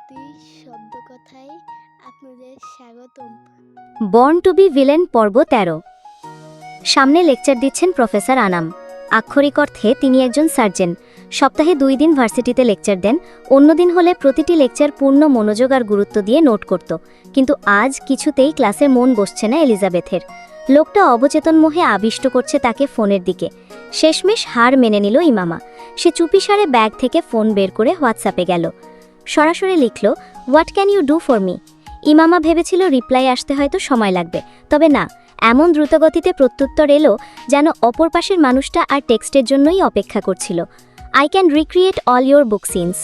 প্রতি শব্দকথায় আপনাদের স্বাগতম। বর্ন টু বি ভিলেন পর্ব ১৩। সামনে লেকচার দিচ্ছেন প্রফেসর আনাম। আক্ষরিক অর্থে তিনি একজন সার্জন। সপ্তাহে ২ দিন ভার্সিটিতে লেকচার দেন। অন্যদিন হলে প্রতিটি লেকচার পূর্ণ মনোযোগ আর গুরুত্ব দিয়ে নোট করত, কিন্তু আজ কিছুতেই ক্লাসে মন বসছে না এলিজাবেথের। লোকটা অবচেতন মোহে আবিষ্ট করছে তাকে ফোনের দিকে। শেষমেশ হার মেনে নিল ইমামা। সে চুপিসারে ব্যাগ থেকে ফোন বের করে হোয়াটসঅ্যাপে গেল। সরাসরি লিখল, what can you do for me. Imama ভেবেছিল রিপ্লাই আসতে হয়তো সময় লাগবে, তবে না, এমন দ্রুতগতিতে প্রত্যুত্তর এলো যেন অপর পাশের মানুষটা আর টেক্সটের জন্যই অপেক্ষা করছিল। I can recreate all your book scenes.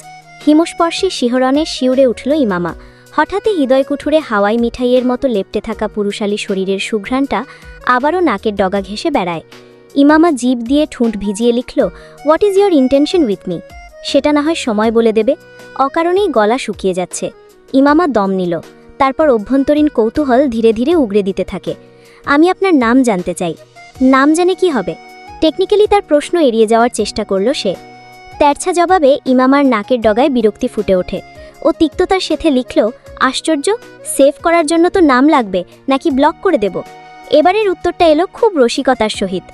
হিমস্পর্শী শিহরণে শিউরে উঠল ইমামা। হঠাৎই হৃদয়কুঠুরে হাওয়াই মিঠাইয়ের মতো লেপ্টে থাকা পুরুষালী শরীরের সুঘ্রাণটা আবারও নাকের ডগা ঘেঁষে বেড়ায়। ইমামা জিভ দিয়ে ঠোঁট ভিজিয়ে লিখল, what is your intention with me. সেটা না হয় সময় বলে দেবে। অকারণেই গলা শুকিয়ে যাচ্ছে। ইমামা দম নিল, তারপর অভ্যন্তরীণ কৌতূহল ধীরে ধীরে উগরে দিতে থাকে। আমি আপনার নাম জানতে চাই। নাম জেনে কি হবে? টেকনিক্যালি তার প্রশ্ন এড়িয়ে যাওয়ার চেষ্টা করল সে। তেরছা জবাবে ইমামার নাকের ডগায় বিরক্তি ফুটে ওঠে। ও তিক্ততার সাথে লিখল, আশ্চর্য, সেভ করার জন্য তো নাম লাগবে, নাকি ব্লক করে দেব? এবারের উত্তরটা এলো খুব রসিকতার সহিত।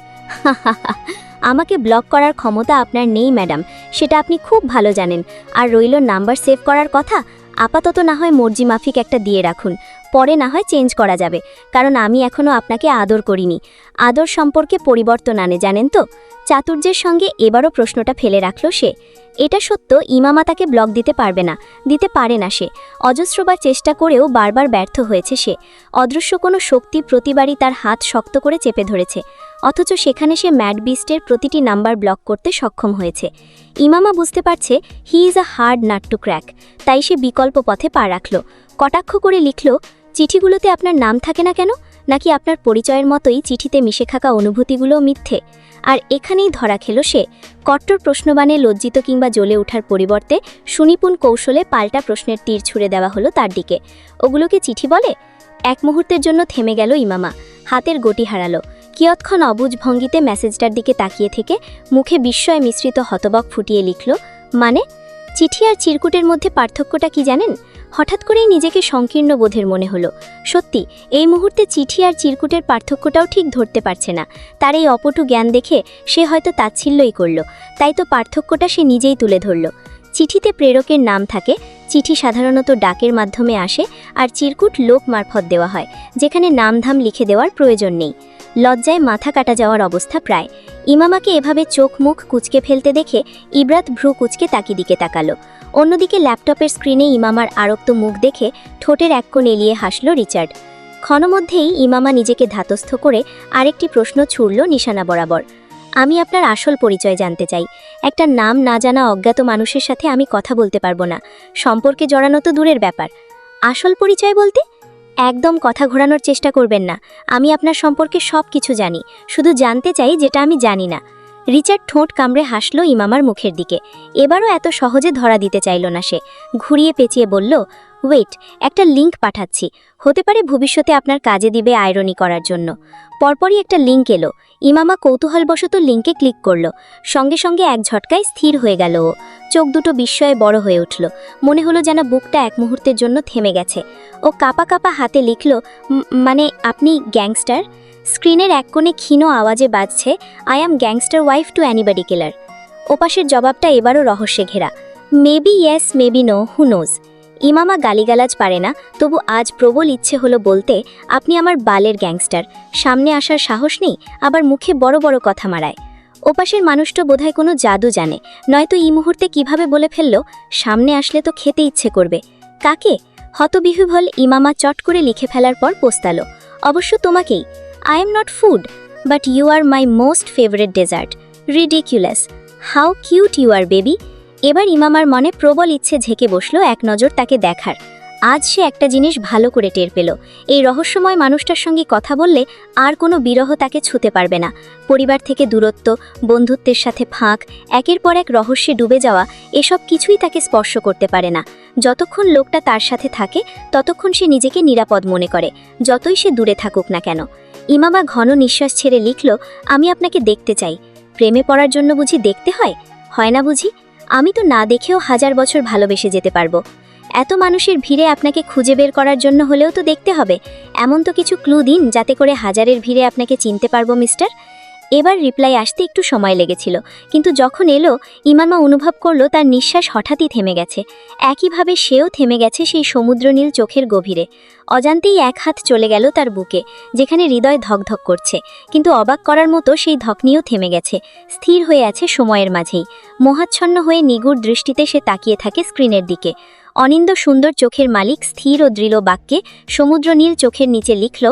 আমাকে ব্লক করার ক্ষমতা আপনার নেই ম্যাডাম, সেটা আপনি খুব ভালো জানেন। আর রইল নাম্বার সেভ করার কথা, আপাতত না হয় মর্জি মাফিক একটা দিয়ে রাখুন, পরে না হয় চেঞ্জ করা যাবে, কারণ আমি এখনও আপনাকে আদর করিনি। আদর সম্পর্কে পরিবর্তন আনে, জানেন তো? চাতুর্যের সঙ্গে এবারও প্রশ্নটা ফেলে রাখল সে। এটা সত্য, ইমামা তাকে ব্লক দিতে পারবে না, দিতে পারে না সে। অজস্রবার চেষ্টা করেও বারবার ব্যর্থ হয়েছে সে। অদৃশ্য কোনো শক্তি প্রতিবারই তার হাত শক্ত করে চেপে ধরেছে, অথচ সেখানে সে ম্যাড বিস্টের প্রতিটি নাম্বার ব্লক করতে সক্ষম হয়েছে। ইমামা বুঝতে পারছে he is a hard nut two crack, তাই সে বিকল্প পথে পা রাখল। কটাক্ষ করে লিখল, চিঠিগুলোতে আপনার নাম থাকে না কেন? নাকি আপনার পরিচয়ের মতোই চিঠিতে মিশে থাকা অনুভূতিগুলোও মিথ্যে? আর এখানেই ধরা খেল সে। কট্টর প্রশ্নবাণে লজ্জিত কিংবা জ্বলে ওঠার পরিবর্তে সুনিপুণ কৌশলে পাল্টা প্রশ্নের তীর ছুঁড়ে দেওয়া হলো তার দিকে। ওগুলোকে চিঠি বলে? এক মুহূর্তের জন্য থেমে গেল ইমামা, হাতের গতি হারালো। কিয়ৎক্ষণ অবুঝ ভঙ্গিতে মেসেজটার দিকে তাকিয়ে থেকে মুখে বিস্ময় মিশ্রিত হতবক ফুটিয়ে লিখল, মানে? চিঠি আর চিরকুটের মধ্যে পার্থক্যটা কি জানেন? হঠাৎ করেই নিজেকে সংকীর্ণ বোধের মনে হলো। সত্যি, এই মুহূর্তে চিঠি আর চিরকুটের পার্থক্যটাও ঠিক ধরতে পারছে না। তার এই অপটু জ্ঞান দেখে সে হয়তো তাচ্ছিল্যই করল, তাই তো পার্থক্যটা সে নিজেই তুলে ধরল। চিঠিতে প্রেরকের নাম থাকে, চিঠি সাধারণত ডাকের মাধ্যমে আসে, আর চিরকুট লোক মারফত দেওয়া হয়, যেখানে নামধাম লিখে দেওয়ার প্রয়োজন নেই। লজ্জায় মাথা কাটা যাওয়ার অবস্থা প্রায়। ইমামাকে এভাবে চোখ মুখ কুঁচকে ফেলতে দেখে ইব্রাত ভ্রু কুঁচকে দিকে তাকালো। অন্যদিকে ল্যাপটপের স্ক্রিনে ইমামার আরক্ত মুখ দেখে ঠোঁটের এক কোণ এলিয়ে হাসল রিচার্ড। ক্ষণমধ্যেই ইমামা নিজেকে ধাতস্থ করে আরেকটি প্রশ্ন ছুড়ল নিশানা বরাবর। আমি আপনার আসল পরিচয় জানতে চাই। একটা নাম না জানা অজ্ঞাত মানুষের সাথে আমি কথা বলতে পারবো না, সম্পর্কে জড়ানো তো দূরের ব্যাপার। আসল পরিচয় বলতে? একদম কথা ঘোরানোর চেষ্টা করবেন না। আমি আপনার সম্পর্কে সব কিছু জানি, শুধু জানতে চাই যেটা আমি জানি না। রিচার্ড ঠোঁট কামড়ে হাসল ইমামার মুখের দিকে। এবারও এত সহজে ধরা দিতে চাইল না সে। ঘুরিয়ে পেঁচিয়ে বলল, ওয়েট, একটা লিঙ্ক পাঠাচ্ছি, হতে পারে ভবিষ্যতে আপনার কাজে দিবে আয়রনি করার জন্য। পরপরই একটা লিঙ্ক এলো। ইমামা কৌতূহলবশত লিঙ্কে ক্লিক করল। সঙ্গে সঙ্গে এক ঝটকায় স্থির হয়ে গেল ও। চোখ দুটো বিস্ময়ে বড় হয়ে উঠল। মনে হলো যেন বুকটা এক মুহূর্তের জন্য থেমে গেছে। ও কাপা কাপা হাতে লিখল, মানে আপনি গ্যাংস্টার? স্ক্রিনের এক কোণে ক্ষীণ আওয়াজে বাজছে, I am gangster wife to anybody killer. ওপাশের জবাবটা এবারও রহস্যে ঘেরা, maybe yes maybe no, who knows. Imama গালিগালাজ পারে না, তবু আজ প্রবল ইচ্ছে হলো বলতে, আপনি আমার বালের গ্যাংস্টার। সামনে আসার সাহস নেই, আবার মুখে বড় বড় কথা মারায়। ওপাশের মানুষটা বোধহয় কোনো জাদু জানে, নয়তো এই মুহূর্তে কিভাবে বলে ফেলল, সামনে আসলে তো খেতে ইচ্ছে করবে। কাকে? হতবিহ্বল ইমামা চট করে লিখে ফেলার পর পোস্তালো, অবশ্য তোমাকেই। I am not food, but you are my most favorite dessert. Ridiculous. How cute you are, baby. এবার ইমামার মনে প্রবল ইচ্ছে ঝেঁকে বসলো এক নজর তাকে দেখার। আজ সে একটা জিনিস ভালো করে টের পেল, এই রহস্যময় মানুষটার সঙ্গে কথা বললে আর কোনো বিরহ তাকে ছুঁতে পারবে না। পরিবার থেকে দূরত্ব, বন্ধুত্বের সাথে ফাঁক, একের পর এক রহস্যে ডুবে যাওয়া, এসব কিছুই তাকে স্পর্শ করতে পারে না। যতক্ষণ লোকটা তার সাথে থাকে ততক্ষণ সে নিজেকে নিরাপদ মনে করে, যতই সে দূরে থাকুক না কেন। ইমামা ঘন নিঃশ্বাস ছেড়ে লিখল, আমি আপনাকে দেখতে চাই। প্রেমে পড়ার জন্য বুঝি দেখতে হয়? হয় না বুঝি? আমি তো না দেখেও 1000 বছর ভালোবেসে যেতে পারবো। এত মানুষের ভিড়ে আপনাকে খুঁজে বের করার জন্য হলেও তো দেখতে হবে। এমন তো কিছু ক্লু দিন যাতে করে হাজারের ভিড়ে আপনাকে চিনতে পারবো মিস্টার। এবার রিপ্লাই আসতে একটু সময় লেগেছিল, কিন্তু যখন এলো ইমামা অনুভব করলো তার নিঃশ্বাস হঠাৎই থেমে গেছে। একইভাবে সেও থেমে গেছে সেই সমুদ্রনীল চোখের গভীরে। অজান্তেই এক হাত চলে গেল তার বুকে, যেখানে হৃদয় ধকধক করছে, কিন্তু অবাক করার মতো সেই ধকনিও থেমে গেছে, স্থির হয়ে আছে সময়ের মাঝেই। মোহাচ্ছন্ন হয়ে নিগুড় দৃষ্টিতে সে তাকিয়ে থাকে স্ক্রিনের দিকে। অনিন্দ সুন্দর চোখের মালিক স্থির ও দৃঢ় বাক্যে সমুদ্রনীল চোখের নিচে লিখল,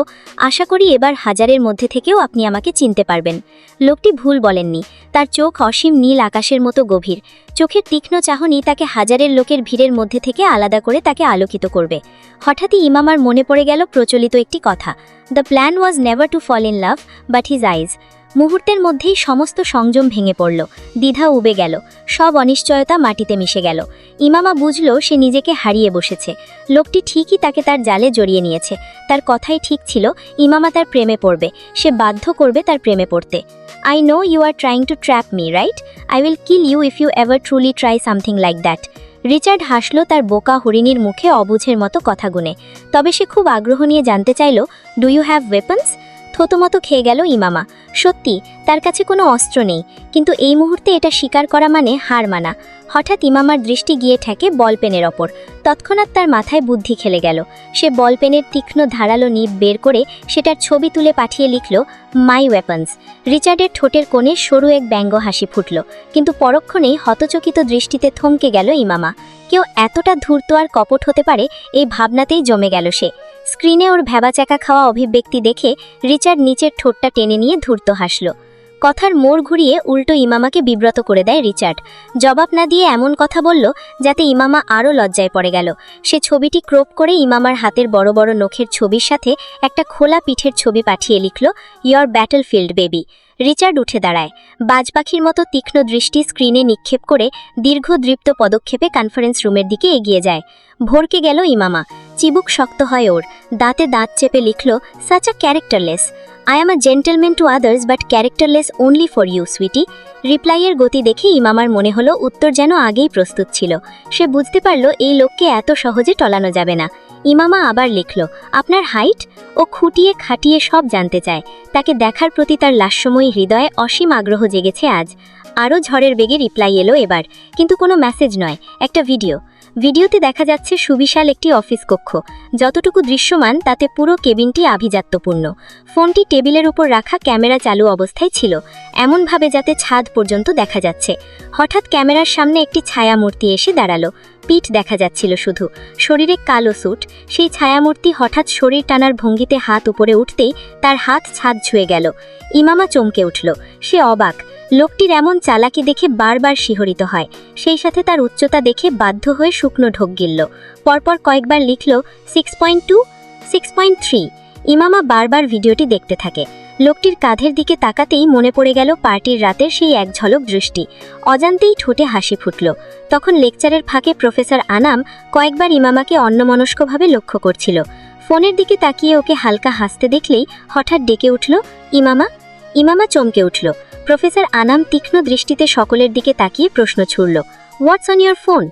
আশা করি এবার হাজারের মধ্যে থেকেও আপনি আমাকে চিনতে পারবেন। লোকটি ভুল বলেননি, তার চোখ অসীম নীল আকাশের মতো গভীর। চোখের তীক্ষ্ণ চাহনি তাকে হাজারের লোকের ভিড়ের মধ্যে থেকে আলাদা করে তাকে আলোকিত করবে। হঠাৎই ইমামার মনে পড়ে গেল প্রচলিত একটি কথা, the plan was never to fall in love but his eyes. মুহূর্তের মধ্যেই সমস্ত সংযম ভেঙে পড়ল, দ্বিধা উবে গেল, সব অনিশ্চয়তা মাটিতে মিশে গেল। ইমামা বুঝল সে নিজেকে হারিয়ে বসেছে। লোকটি ঠিকই তাকে তার জালে জড়িয়ে নিয়েছে, তার কথাই ঠিক ছিল, ইমামা তার প্রেমে পড়বে, সে বাধ্য করবে তার প্রেমে পড়তে। I know you are trying to trap me, right? I will kill you if you ever truly try something like that. Richard হাসল তার বোকা হরিণীর মুখে অবুঝের মতো কথা গুনে। তবে সে খুব আগ্রহ নিয়ে জানতে চাইল, ডু ইউ হ্যাভ ওয়েপন্স? থতমতো খেয়ে গেল ইমামা। সত্যি তার কাছে কোনো অস্ত্র নেই, কিন্তু এই মুহূর্তে এটা স্বীকার করা মানে হার মানা। হঠাৎ ইমামার দৃষ্টি গিয়ে ঠেকে বলপেনের ওপর। তৎক্ষণাৎ তার মাথায় বুদ্ধি খেলে গেল। সে বলপেনের তীক্ষ্ণ ধারালো নিব বের করে সেটার ছবি তুলে পাঠিয়ে লিখল, মাই ওয়েপন্স। রিচার্ডের ঠোঁটের কোণে সরু এক ব্যঙ্গ হাসি ফুটল, কিন্তু পরক্ষণেই হতচকিত দৃষ্টিতে থমকে গেল ইমামা। কেউ এতটা ধূর্ত আর কপট হতে পারে, এই ভাবনাতেই জমে গেল সে। স্ক্রিনে ওর ভ্যাবাচ্যাকা খাওয়া অভিব্যক্তি দেখে রিচার্ড নিচের ঠোঁটটা টেনে নিয়ে ধূর্ত হাসল। কথার মোড় ঘুরিয়ে উল্টো ইমামাকে বিব্রত করে দেয় রিচার্ড। জবাব না দিয়ে এমন কথা বলল যাতে ইমামা আরও লজ্জায় পড়ে গেল। সে ছবিটি ক্রপ করে ইমামার হাতের বড় বড় নখের ছবির সাথে একটা খোলা পিঠের ছবি পাঠিয়ে লিখল, ইয়র ব্যাটলফিল্ড বেবি। রিচার্ড উঠে দাঁড়ায়, বাজ পাখির মতো তীক্ষ্ণ দৃষ্টি স্ক্রিনে নিক্ষেপ করে দীর্ঘ দৃপ্ত পদক্ষেপে কনফারেন্স রুমের দিকে এগিয়ে যায়। ভরকে গেল ইমামা, চিবুক শক্ত হয় ওর, দাঁতে দাঁত চেপে লিখল, such a characterless. I am a gentleman to others but characterless only for you sweetie. রিপ্লাইয়ের গতি দেখে ইমামার মনে হলো উত্তর যেন আগেই প্রস্তুত ছিল। সে বুঝতে পারল এই লোককে এত সহজে টলানো যাবে না। ইমামা আবার লিখল, আপনার হাইট? ও খুঁটিয়ে খাটিয়ে সব জানতে চায়। তাকে দেখার প্রতি তার লাস্যময়ী হৃদয়ে অসীম আগ্রহ জেগেছে আজ। আরও ঝড়ের বেগে রিপ্লাই এলো এবার, কিন্তু কোনো মেসেজ নয়, একটা ভিডিওতে দেখা যাচ্ছে সুবিশাল একটি অফিস কক্ষ। যতটুকু দৃশ্যমান তাতে পুরো কেবিনটি আভিজাত্যপূর্ণ। ফোনটি টেবিলের উপর রাখা, ক্যামেরা চালু অবস্থায় ছিল, এমনভাবে যাতে ছাদ পর্যন্ত দেখা যাচ্ছে। হঠাৎ ক্যামেরার সামনে একটি ছায়ামূর্তি এসে দাঁড়ালো। পিঠ দেখা যাচ্ছিল শুধু, শরীরে কালো স্যুট। সেই ছায়ামূর্তি হঠাৎ শরীর টানার ভঙ্গিতে হাত উপরে উঠতেই তার হাত ছাদ ছুঁয়ে গেল। ইমামা চমকে উঠল, সে অবাক। লোকটির এমন চালাকি দেখে বারবার শিহরিত হয়, সেই সাথে তার উচ্চতা দেখে বাধ্য হয়ে শুকনো ঢোক গিলল। পরপর কয়েকবার লিখল 6.2, 6.3। ইমামা বারবার ভিডিওটি দেখতে থাকে। লোকটির কাঁধের দিকে তাকাতেই মনে পড়ে গেল পার্টির রাতের সেই এক ঝলক দৃষ্টি। অজান্তেই ঠোঁটে হাসি ফুটল। তখন লেকচারের ফাঁকে প্রফেসর আনাম কয়েকবার ইমামাকে অন্যমনস্কভাবে লক্ষ্য করছিল। ফোনের দিকে তাকিয়ে ওকে হালকা হাসতে দেখলেই হঠাৎ ডেকে উঠল, ইমামা। ইমামা চমকে উঠল। প্রফেসর আনাম তীক্ষ্ণ দৃষ্টিতে সকলের দিকে তাকিয়ে প্রশ্ন ছুড়ল, হোয়াটস অন ইয়োর ফোন?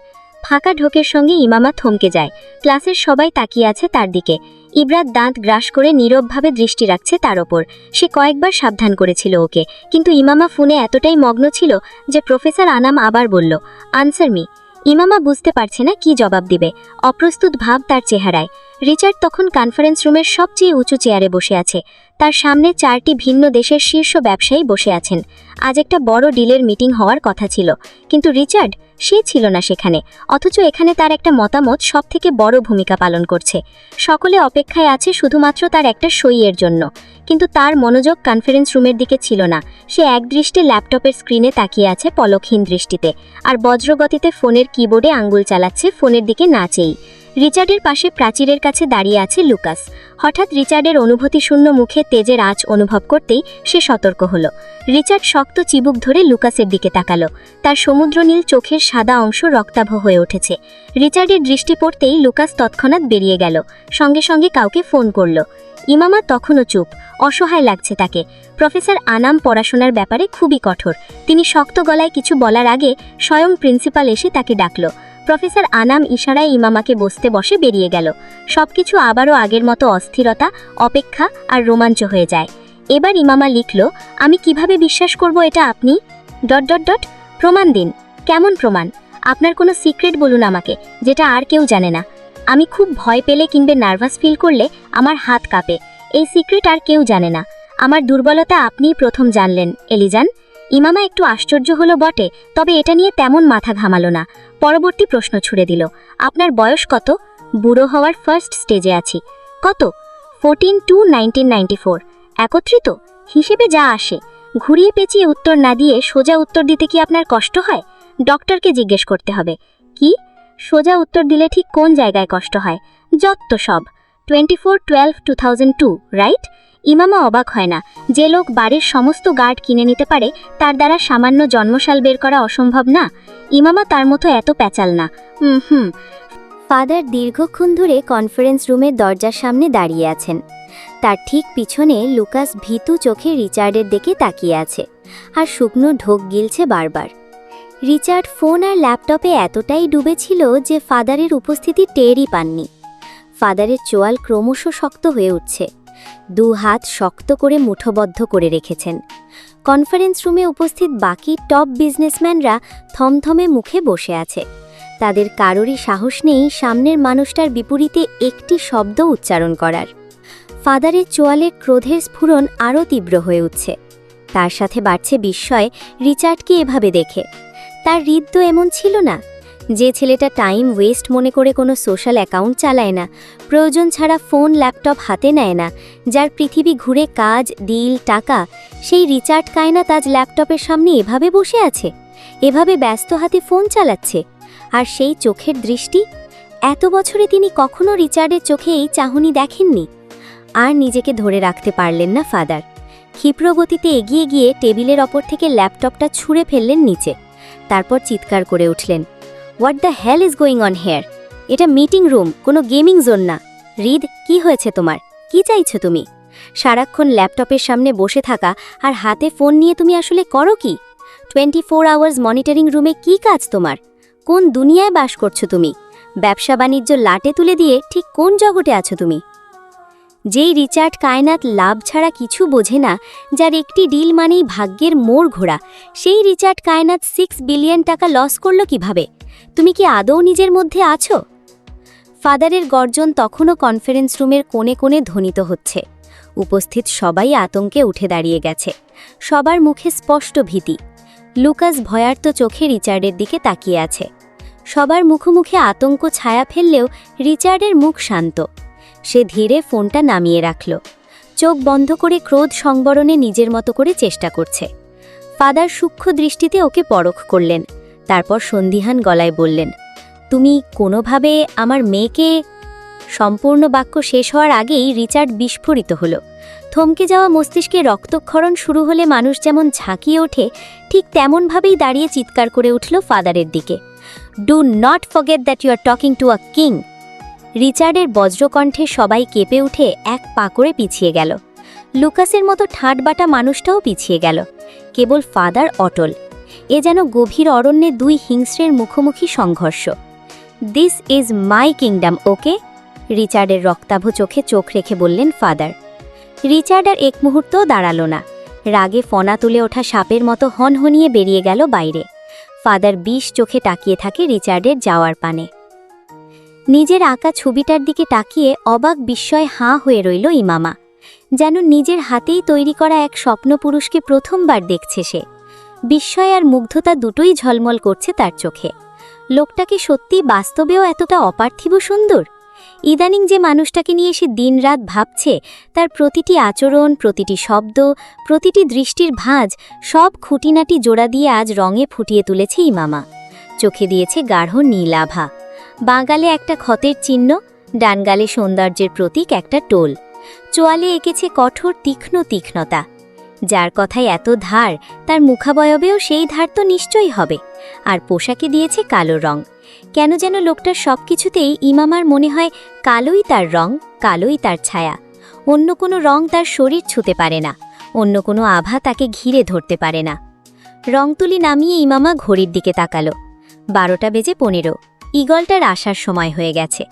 ফাঁকা ঢোকের সঙ্গে ইমামা থমকে যায়। ক্লাসের সবাই তাকিয়ে আছে তার দিকে। ইব্রাত দাঁত গ্রাস করে নীরবভাবে দৃষ্টি রাখছে তার ওপর। সে কয়েকবার সাবধান করেছিল ওকে, কিন্তু ইমামা ফোনে এতটাই মগ্ন ছিল যে প্রফেসর আনাম আবার বলল, আনসার মি। ইমামা বুঝতে পারছে না কি জবাব দিবে, অপ্রস্তুত ভাব তার চেহারায়। রিচার্ড তখন কনফারেন্স রুমের সবচেয়ে উঁচু চেয়ারে বসে আছে। তার সামনে 4টি ভিন্ন দেশের শীর্ষ ব্যবসায়ী বসে আছেন। আজ একটা বড় ডিলের মিটিং হওয়ার কথা ছিল, কিন্তু রিচার্ড সে ছিল না সেখানে। অথচ এখানে তার একটা মতামত সবথেকে বড় ভূমিকা পালন করছে। সকলে অপেক্ষায় আছে শুধুমাত্র তার একটা সইয়ের জন্য, কিন্তু তার মনোযোগ কনফারেন্স রুমের দিকে ছিল না। সে একদৃষ্টে ল্যাপটপের স্ক্রিনে তাকিয়ে আছে পলকহীন দৃষ্টিতে, আর বজ্রগতিতে ফোনের কিবোর্ডে আঙ্গুল চালাচ্ছে ফোনের দিকে না চেয়েই। রিচার্ডের পাশে প্রাচীরের কাছে দাঁড়িয়ে আছে লুকাস। হঠাৎ রিচার্ডের অনুভূতিশূন্য মুখে তেজের আঁচ অনুভব করতেই সে সতর্ক হলো। রিচার্ড শক্ত চিবুক ধরে লুকাসের দিকে তাকালো। তার সমুদ্রনীল চোখের সাদা অংশ রক্তাভ হয়ে উঠেছে। রিচার্ডের দৃষ্টি পড়তেই লুকাস তৎক্ষণাৎ বেরিয়ে গেল, সঙ্গে সঙ্গে কাউকে ফোন করল। ইমামা তখনও চুপ, অসহায় লাগছে তাকে। প্রফেসর আনাম পড়াশোনার ব্যাপারে খুবই কঠোর। তিনি শক্ত গলায় কিছু বলার আগে স্বয়ং প্রিন্সিপাল এসে তাকে ডাকল। প্রফেসর আনাম ইশারায় ইমামাকে বসতে বসে বেরিয়ে গেল। সবকিছু আবারও আগের মতো অস্থিরতা, অপেক্ষা আর রোমাঞ্চ হয়ে যায়। এবার ইমামা লিখল, আমি কিভাবে বিশ্বাস করব এটা আপনি... ... প্রমাণ দিন। কেমন প্রমাণ? আপনার কোনো সিক্রেট বলুন আমাকে, যেটা আর কেউ জানে না। আমি খুব ভয় পেলে কিংবা নার্ভাস ফিল করলে আমার হাত কাঁপে। এই সিক্রেট আর কেউ জানে না। আমার দুর্বলতা আপনিই প্রথম জানলেন, এলিজান। ইমামা একটু আশ্চর্য হলো বটে, তবে এটা নিয়ে তেমন মাথা ঘামালো না। পরবর্তী প্রশ্ন ছুড়ে দিল, আপনার বয়স কত? বুড়ো হওয়ার ফার্স্ট স্টেজে আছি। কত? 14-1994। একত্রিত হিসেবে যা আসে। ঘুরিয়ে পেঁচিয়ে উত্তর না দিয়ে সোজা উত্তর দিতে কি আপনার কষ্ট হয়? ডক্টরকে জিজ্ঞেস করতে হবে। কি? সোজা উত্তর দিলে ঠিক কোন জায়গায় কষ্ট হয়? যত সব। 24/12/2002, রাইট? ইমামা অবাক হয় না। যে লোক বাড়ির সমস্ত গার্ড কিনে নিতে পারে, তার দ্বারা সামান্য জন্মসাল বের করা অসম্ভব না। ইমামা তার মতো এত প্যাচাল না। ফাদার দীর্ঘক্ষণ ধরে কনফারেন্স রুমের দরজার সামনে দাঁড়িয়ে আছেন। তার ঠিক পিছনে লুকাস ভীতু চোখে রিচার্ডের দিকে তাকিয়ে আছে, আর শুকনো ঢোক গিলছে বারবার। রিচার্ড ফোন আর ল্যাপটপে এতটাই ডুবেছিল যে ফাদারের উপস্থিতি টেরই পাননি। ফাদারের চোয়াল ক্রমশ শক্ত হয়ে উঠছে। 2 হাত শক্ত করে মুঠোবদ্ধ করে রেখেছেন। কনফারেন্স রুমে উপস্থিত বাকি টপ বিজনেসম্যানরা থমথমে মুখে বসে আছে। তাদের কারোরই সাহস নেই সামনের মানুষটার বিপরীতে একটি শব্দ উচ্চারণ করার। ফাদারের চোয়ালে ক্রোধের স্ফুরণ আরও তীব্র হয়ে উঠছে। তার সাথে বাড়ছে বিস্ময় রিচার্ডকে এভাবে দেখে। তার হৃদ এমন ছিল না। যে ছেলেটা টাইম ওয়েস্ট মনে করে কোনো সোশ্যাল অ্যাকাউন্ট চালায় না, প্রয়োজন ছাড়া ফোন ল্যাপটপ হাতে নেয় না, যার পৃথিবী ঘুরে কাজ, ডিল, টাকা, সেই রিচার্ড কায়নাত আজ ল্যাপটপের সামনে এভাবে বসে আছে, এভাবে ব্যস্ত হাতে ফোন চালাচ্ছে। আর সেই চোখের দৃষ্টি, এত বছরে তিনি কখনো রিচার্ডের চোখে এই চাহনি দেখেননি। আর নিজেকে ধরে রাখতে পারলেন না ফাদার। ক্ষিপ্র গতিতে এগিয়ে গিয়ে টেবিলের ওপর থেকে ল্যাপটপটা ছুঁড়ে ফেললেন নিচে। তারপর চিৎকার করে উঠলেন, what the hell is going on here? এটা মিটিং রুম, কোনো গেমিং জোন না। রিদ, কি হয়েছে তোমার? কি চাইছো তুমি? সারাক্ষণ ল্যাপটপের সামনে বসে থাকা আর হাতে ফোন নিয়ে তুমি আসলে করো কি? 24 আওয়ার্স মনিটরিং রুমে কি কাজ তোমার? কোন দুনিয়ায় বাস করছো তুমি? ব্যবসা বাণিজ্য লাটে তুলে দিয়ে ঠিক কোন জগতে আছো তুমি? যেই রিচার্ড কায়নাত লাভ ছাড়া কিছু বোঝে না, যার একটি ডিল মানেই ভাগ্যের মোড় ঘোরা, সেই রিচার্ড কায়নাত 6 বিলিয়ন টাকা লস করল কিভাবে? তুমি কি আদৌ নিজের মধ্যে আছো? ফাদারের গর্জন তখনও কনফারেন্স রুমের কোণে কোণে ধ্বনিত হচ্ছে। উপস্থিত সবাই আতঙ্কে উঠে দাঁড়িয়ে গেছে। সবার মুখে স্পষ্ট ভীতি। লুকাস ভয়ার্ত চোখে রিচার্ডের দিকে তাকিয়ে আছে। সবার মুখোমুখি আতঙ্ক ছায়া ফেললেও রিচার্ডের মুখ শান্ত। সে ধীরে ফোনটা নামিয়ে রাখল। চোখ বন্ধ করে ক্রোধ সংবরণে নিজের মতো করে চেষ্টা করছে। ফাদার সূক্ষ্ম দৃষ্টিতে ওকে পরখ করলেন। তারপর সন্দিহান গলায় বললেন, তুমি কোনোভাবে আমার মেয়েকে... সম্পূর্ণ বাক্য শেষ হওয়ার আগেই রিচার্ড বিস্ফোরিত হল। থমকে যাওয়া মস্তিষ্কে রক্তক্ষরণ শুরু হলে মানুষ যেমন ঝাঁকিয়ে ওঠে, ঠিক তেমনভাবেই দাঁড়িয়ে চিৎকার করে উঠল ফাদারের দিকে, do not forget that you are talking to a king. রিচার্ডের বজ্রকণ্ঠে সবাই কেঁপে উঠে এক পা করে পিছিয়ে গেল। লুকাসের মতো ঠাঁটবাটা মানুষটাও পিছিয়ে গেল। কেবল ফাদার অটল। এ যেন গভীর অরণ্যে 2 হিংস্রের মুখোমুখি সংঘর্ষ। দিস ইজ মাই কিংডম, ওকে? রিচার্ডের রক্তাভ চোখে চোখ রেখে বললেন ফাদার। রিচার্ড আর এক মুহূর্তও দাঁড়াল না। রাগে ফনা তুলে ওঠা সাপের মতো হনহনিয়ে বেরিয়ে গেল বাইরে। ফাদার 20 চোখে তাকিয়ে থাকে রিচার্ডের যাওয়ার পানে। নিজের আঁকা ছবিটার দিকে তাকিয়ে অবাক বিস্ময় হাঁ হয়ে রইল ইমামা। যেন নিজের হাতেই তৈরি করা এক স্বপ্নপুরুষকে প্রথমবার দেখছে সে। বিস্ময় আর মুগ্ধতা দুটোই ঝলমল করছে তার চোখে। লোকটাকে সত্যি বাস্তবেও এতটা অপার্থিব সুন্দর? ইদানিং যে মানুষটাকে নিয়ে সে দিনরাত ভাবছে, তার প্রতিটি আচরণ, প্রতিটি শব্দ, প্রতিটি দৃষ্টির ভাঁজ, সব খুঁটিনাটি জোড়া দিয়ে আজ রঙে ফুটিয়ে তুলেছে ইমামা। চোখে দিয়েছে গাঢ় নীল আভা। বাঁ গালে একটা ক্ষতের চিহ্ন, ডান গালে সৌন্দর্যের প্রতীক একটা টোল। চোয়ালে এঁকেছে কঠোর তীক্ষ্ণতা। যার কথায় এত ধার, তার মুখাবয়বেও সেই ধার তো নিশ্চয়ই হবে। আর পোশাকে দিয়েছে কালো রং। কেন যেন লোকটার সবকিছুতেই ইমামার মনে হয় কালোই তার রং, কালোই তার ছায়া। অন্য কোনো রং তার শরীর ছুঁতে পারে না, অন্য কোনো আভা তাকে ঘিরে ধরতে পারে না। রং তুলি নামিয়ে ইমামা ঘড়ির দিকে তাকালো। 12টা বেজে 15। ঈগলটার আসার সময় হয়ে গেছে।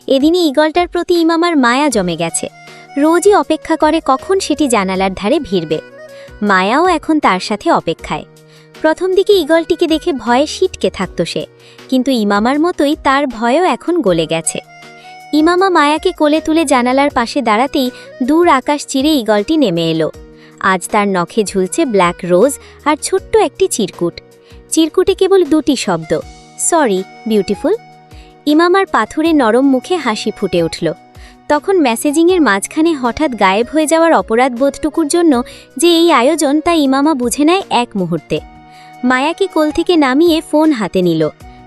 এদিনই ঈগলটার প্রতি ইমামার মায়া জমে গেছে। রোজই অপেক্ষা করে কখন সেটি জানালার ধারে ভিড়বে। মায়াও এখন তার সাথে অপেক্ষায়। প্রথম দিকে ঈগলটিকে দেখে ভয়ে সিটকে থাকত সে, কিন্তু ইমামার মতোই তার ভয়ও এখন গলে গেছে। ইমামা মায়াকে কোলে তুলে জানালার পাশে দাঁড়াতেই দূর আকাশ চিরে ঈগলটি নেমে এলো। আজ তার নখে ঝুলছে ব্ল্যাক রোজ আর ছোট্ট একটি চিরকুট। চিরকুটে কেবল দুটি শব্দ, সরি বিউটিফুল। ইমামার পাথুরে নরম মুখে হাসি ফুটে উঠল। তখন মেসেজিংয়ের মাঝখানে হঠাৎ গায়েব হয়ে যাওয়ার অপরাধ বোধটুকুর জন্য যে এই আয়োজন তা ইমামা বুঝে নেয় এক মুহূর্তে। মায়াকে কোল থেকে নামিয়ে ফোন হাতে নিল।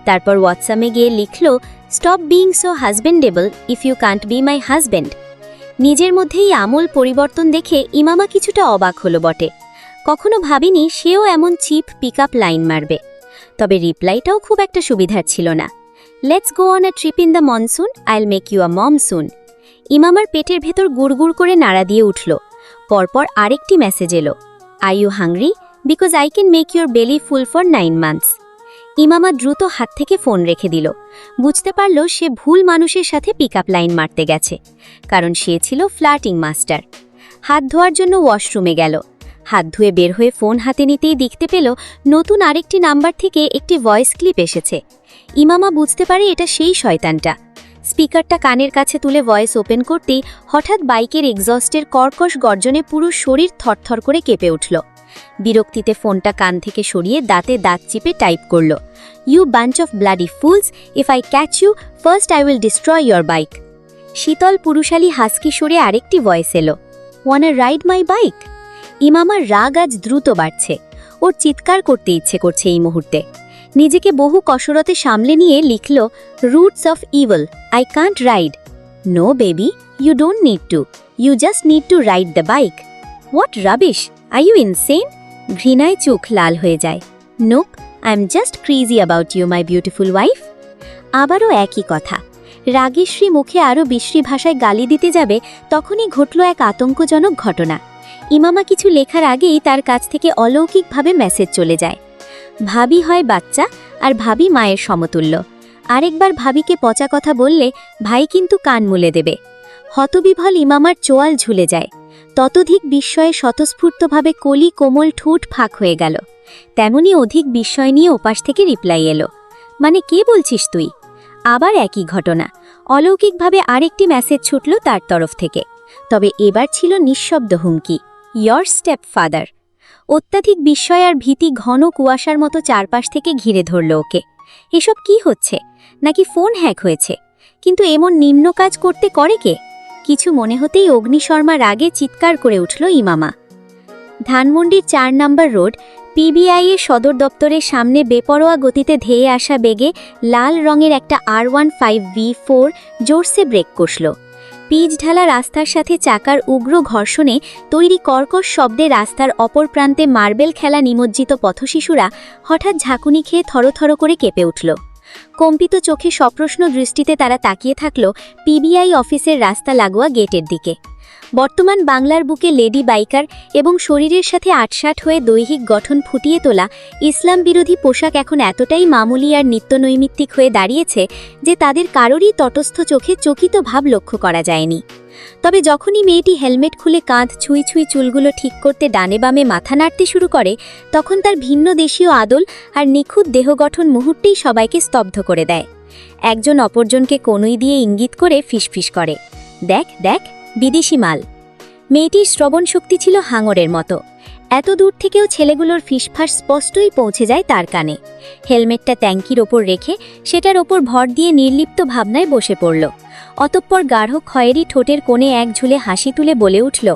তারপর হোয়াটসঅ্যাপে গিয়ে লিখল, stop being so husbandable if you can't be my husband. নিজের মধ্যেই আমূল পরিবর্তন দেখে ইমামা কিছুটা অবাক হলো বটে। কখনো ভাবিনি সেও এমন চিপ পিকআপ লাইন মারবে। তবে রিপ্লাইটাও খুব একটা সুবিধার ছিল না। Let's go on a trip in the monsoon, আইল মেক ইউ আ মম সুন। ইমামার পেটের ভেতর গুড়গুড় করে নাড়া দিয়ে উঠল। পরপর আরেকটি মেসেজ এলো, are you hungry because I can make your belly full for 9 months. ইমামা দ্রুত হাত থেকে ফোন রেখে দিল। বুঝতে পারল সে ভুল মানুষের সাথে পিকআপ লাইন মারতে গেছে, কারণ সে ছিল ফ্লার্টিং মাস্টার। হাত ধোয়ার জন্য ওয়াশরুমে গেল। হাত ধুয়ে বের হয়ে ফোন হাতে নিতেই দেখতে পেল নতুন আরেকটি নাম্বার থেকে একটি ভয়েস ক্লিপ এসেছে। ইমামা বুঝতে পারে এটা সেই শয়তানটা। স্পিকারটা কানের কাছে তুলে ভয়েস ওপেন করতেই হঠাৎ বাইকের এক্সস্টের কর্কশ গর্জনে পুরো শরীর থরথর করে কেঁপে উঠল। বিরক্তিতে ফোনটা কান থেকে সরিয়ে দাঁতে দাঁত চিপে টাইপ করল, you bunch of bloody fools, if I catch you first I will destroy your bike. শীতল পুরুষালী হাসকি সরে আরেকটি ভয়েস এলো, ওয়ানা রাইড মাই বাইক। ইমামার রাগ আজ দ্রুত বাড়ছে। ওর চিৎকার করতে ইচ্ছে করছে এই মুহূর্তে। নিজেকে বহু কসরতে সামলে নিয়ে লিখল, roots of evil, I can't ride. No baby, you don't need to, you just need to ride the bike. What rubbish, are you insane? ঘৃণায় চোখ লাল হয়ে যায়। Nope, I am just crazy about you my beautiful wife. আবারও একই কথা। রাগেশ্রী মুখে আরও বিশ্রী ভাষায় গালি দিতে যাবে, তখনই ঘটল এক আতঙ্কজনক ঘটনা। ইমামা কিছু লেখার আগেই তার কাছ থেকে অলৌকিকভাবে মেসেজ চলে যায়। ভাবি হয় বাচ্চা, আর ভাবি মায়ের সমতুল্য। আরেকবার ভাবিকে পচা কথা বললে ভাই কিন্তু কান মুলে দেবে। হতবিভল ইমামার চোয়াল ঝুলে যায়। ততোধিক বিস্ময়ে স্বতঃস্ফূর্তভাবে কলি কোমল ঠোঁট ফাঁক হয়ে গেল। তেমনি অধিক বিস্ময় নিয়ে ওপাশ থেকে রিপ্লাই এলো, মানে কে বলছিস তুই? আবার একই ঘটনা। অলৌকিকভাবে আরেকটি মেসেজ ছুটল তার তরফ থেকে। তবে এবার ছিল নিঃশব্দ হুমকি, ইয়র স্টেপ ফাদার। অত্যাধিক বিস্ময় আর ভীতি ঘন কুয়াশার মতো চারপাশ থেকে ঘিরে ধরল ওকে। এসব কি হচ্ছে? নাকি ফোন হ্যাক হয়েছে? কিন্তু এমন নিম্ন কাজ করতে করে কে? কিছু মনে হতেই অগ্নিশর্মা রাগে চিৎকার করে উঠল ইমামা। ধানমন্ডির 4 নম্বর রোড পিবিআই এর সদর দপ্তরের সামনে বেপরোয়া গতিতে ধেয়ে আসা বেগে লাল রঙের একটা R15V4 জোরসে ব্রেক কষল। পিচ ঢালা রাস্তার সাথে চাকার উগ্র ঘর্ষণে তৈরি কর্কশ শব্দে রাস্তার অপর প্রান্তে মার্বেল খেলা নিমজ্জিত পথশিশুরা হঠাৎ ঝাঁকুনি খেয়ে থরথর করে কেঁপে উঠল। কম্পিত চোখে সপ্রশ্ন দৃষ্টিতে তারা তাকিয়ে থাকল পিবিআই অফিসের রাস্তা লাগোয়া গেটের দিকে। বর্তমান বাংলার বুকে লেডি বাইকার এবং শরীরের সাথে আটসাট হয়ে দৈহিক গঠন ফুটিয়ে তোলা ইসলাম বিরোধী পোশাক এখন এতটাই মামুলি আর নিত্যনৈমিত্তিক হয়ে দাঁড়িয়েছে যে তাদের কারোরই তটস্থ চোখে চকিত ভাব লক্ষ্য করা যায়নি। তবে যখনই মেয়েটি হেলমেট খুলে কাঁধ ছুঁই ছুঁই চুলগুলো ঠিক করতে ডানে বামে মাথা নাড়তে শুরু করে, তখন তার ভিন্ন দেশীয় আদল আর নিখুঁত দেহ গঠন মুহূর্তেই সবাইকে স্তব্ধ করে দেয়। একজন অপরজনকে কনুই দিয়ে ইঙ্গিত করে ফিসফিস করে, দেখ দেখ, বিদেশি মাল। মেয়েটির শ্রবণ শক্তি ছিল হাঙরের মতো। এত দূর থেকেও ছেলেগুলোর ফিসফাস স্পষ্টই পৌঁছে যায় তার কানে। হেলমেটটা ট্যাঙ্কির ওপর রেখে সেটার ওপর ভর দিয়ে নির্লিপ্ত ভাবনায় বসে পড়ল। অতঃপর গাঢ় খয়েরি ঠোঁটের কোণে এক ঝুলে হাসি তুলে বলে উঠল,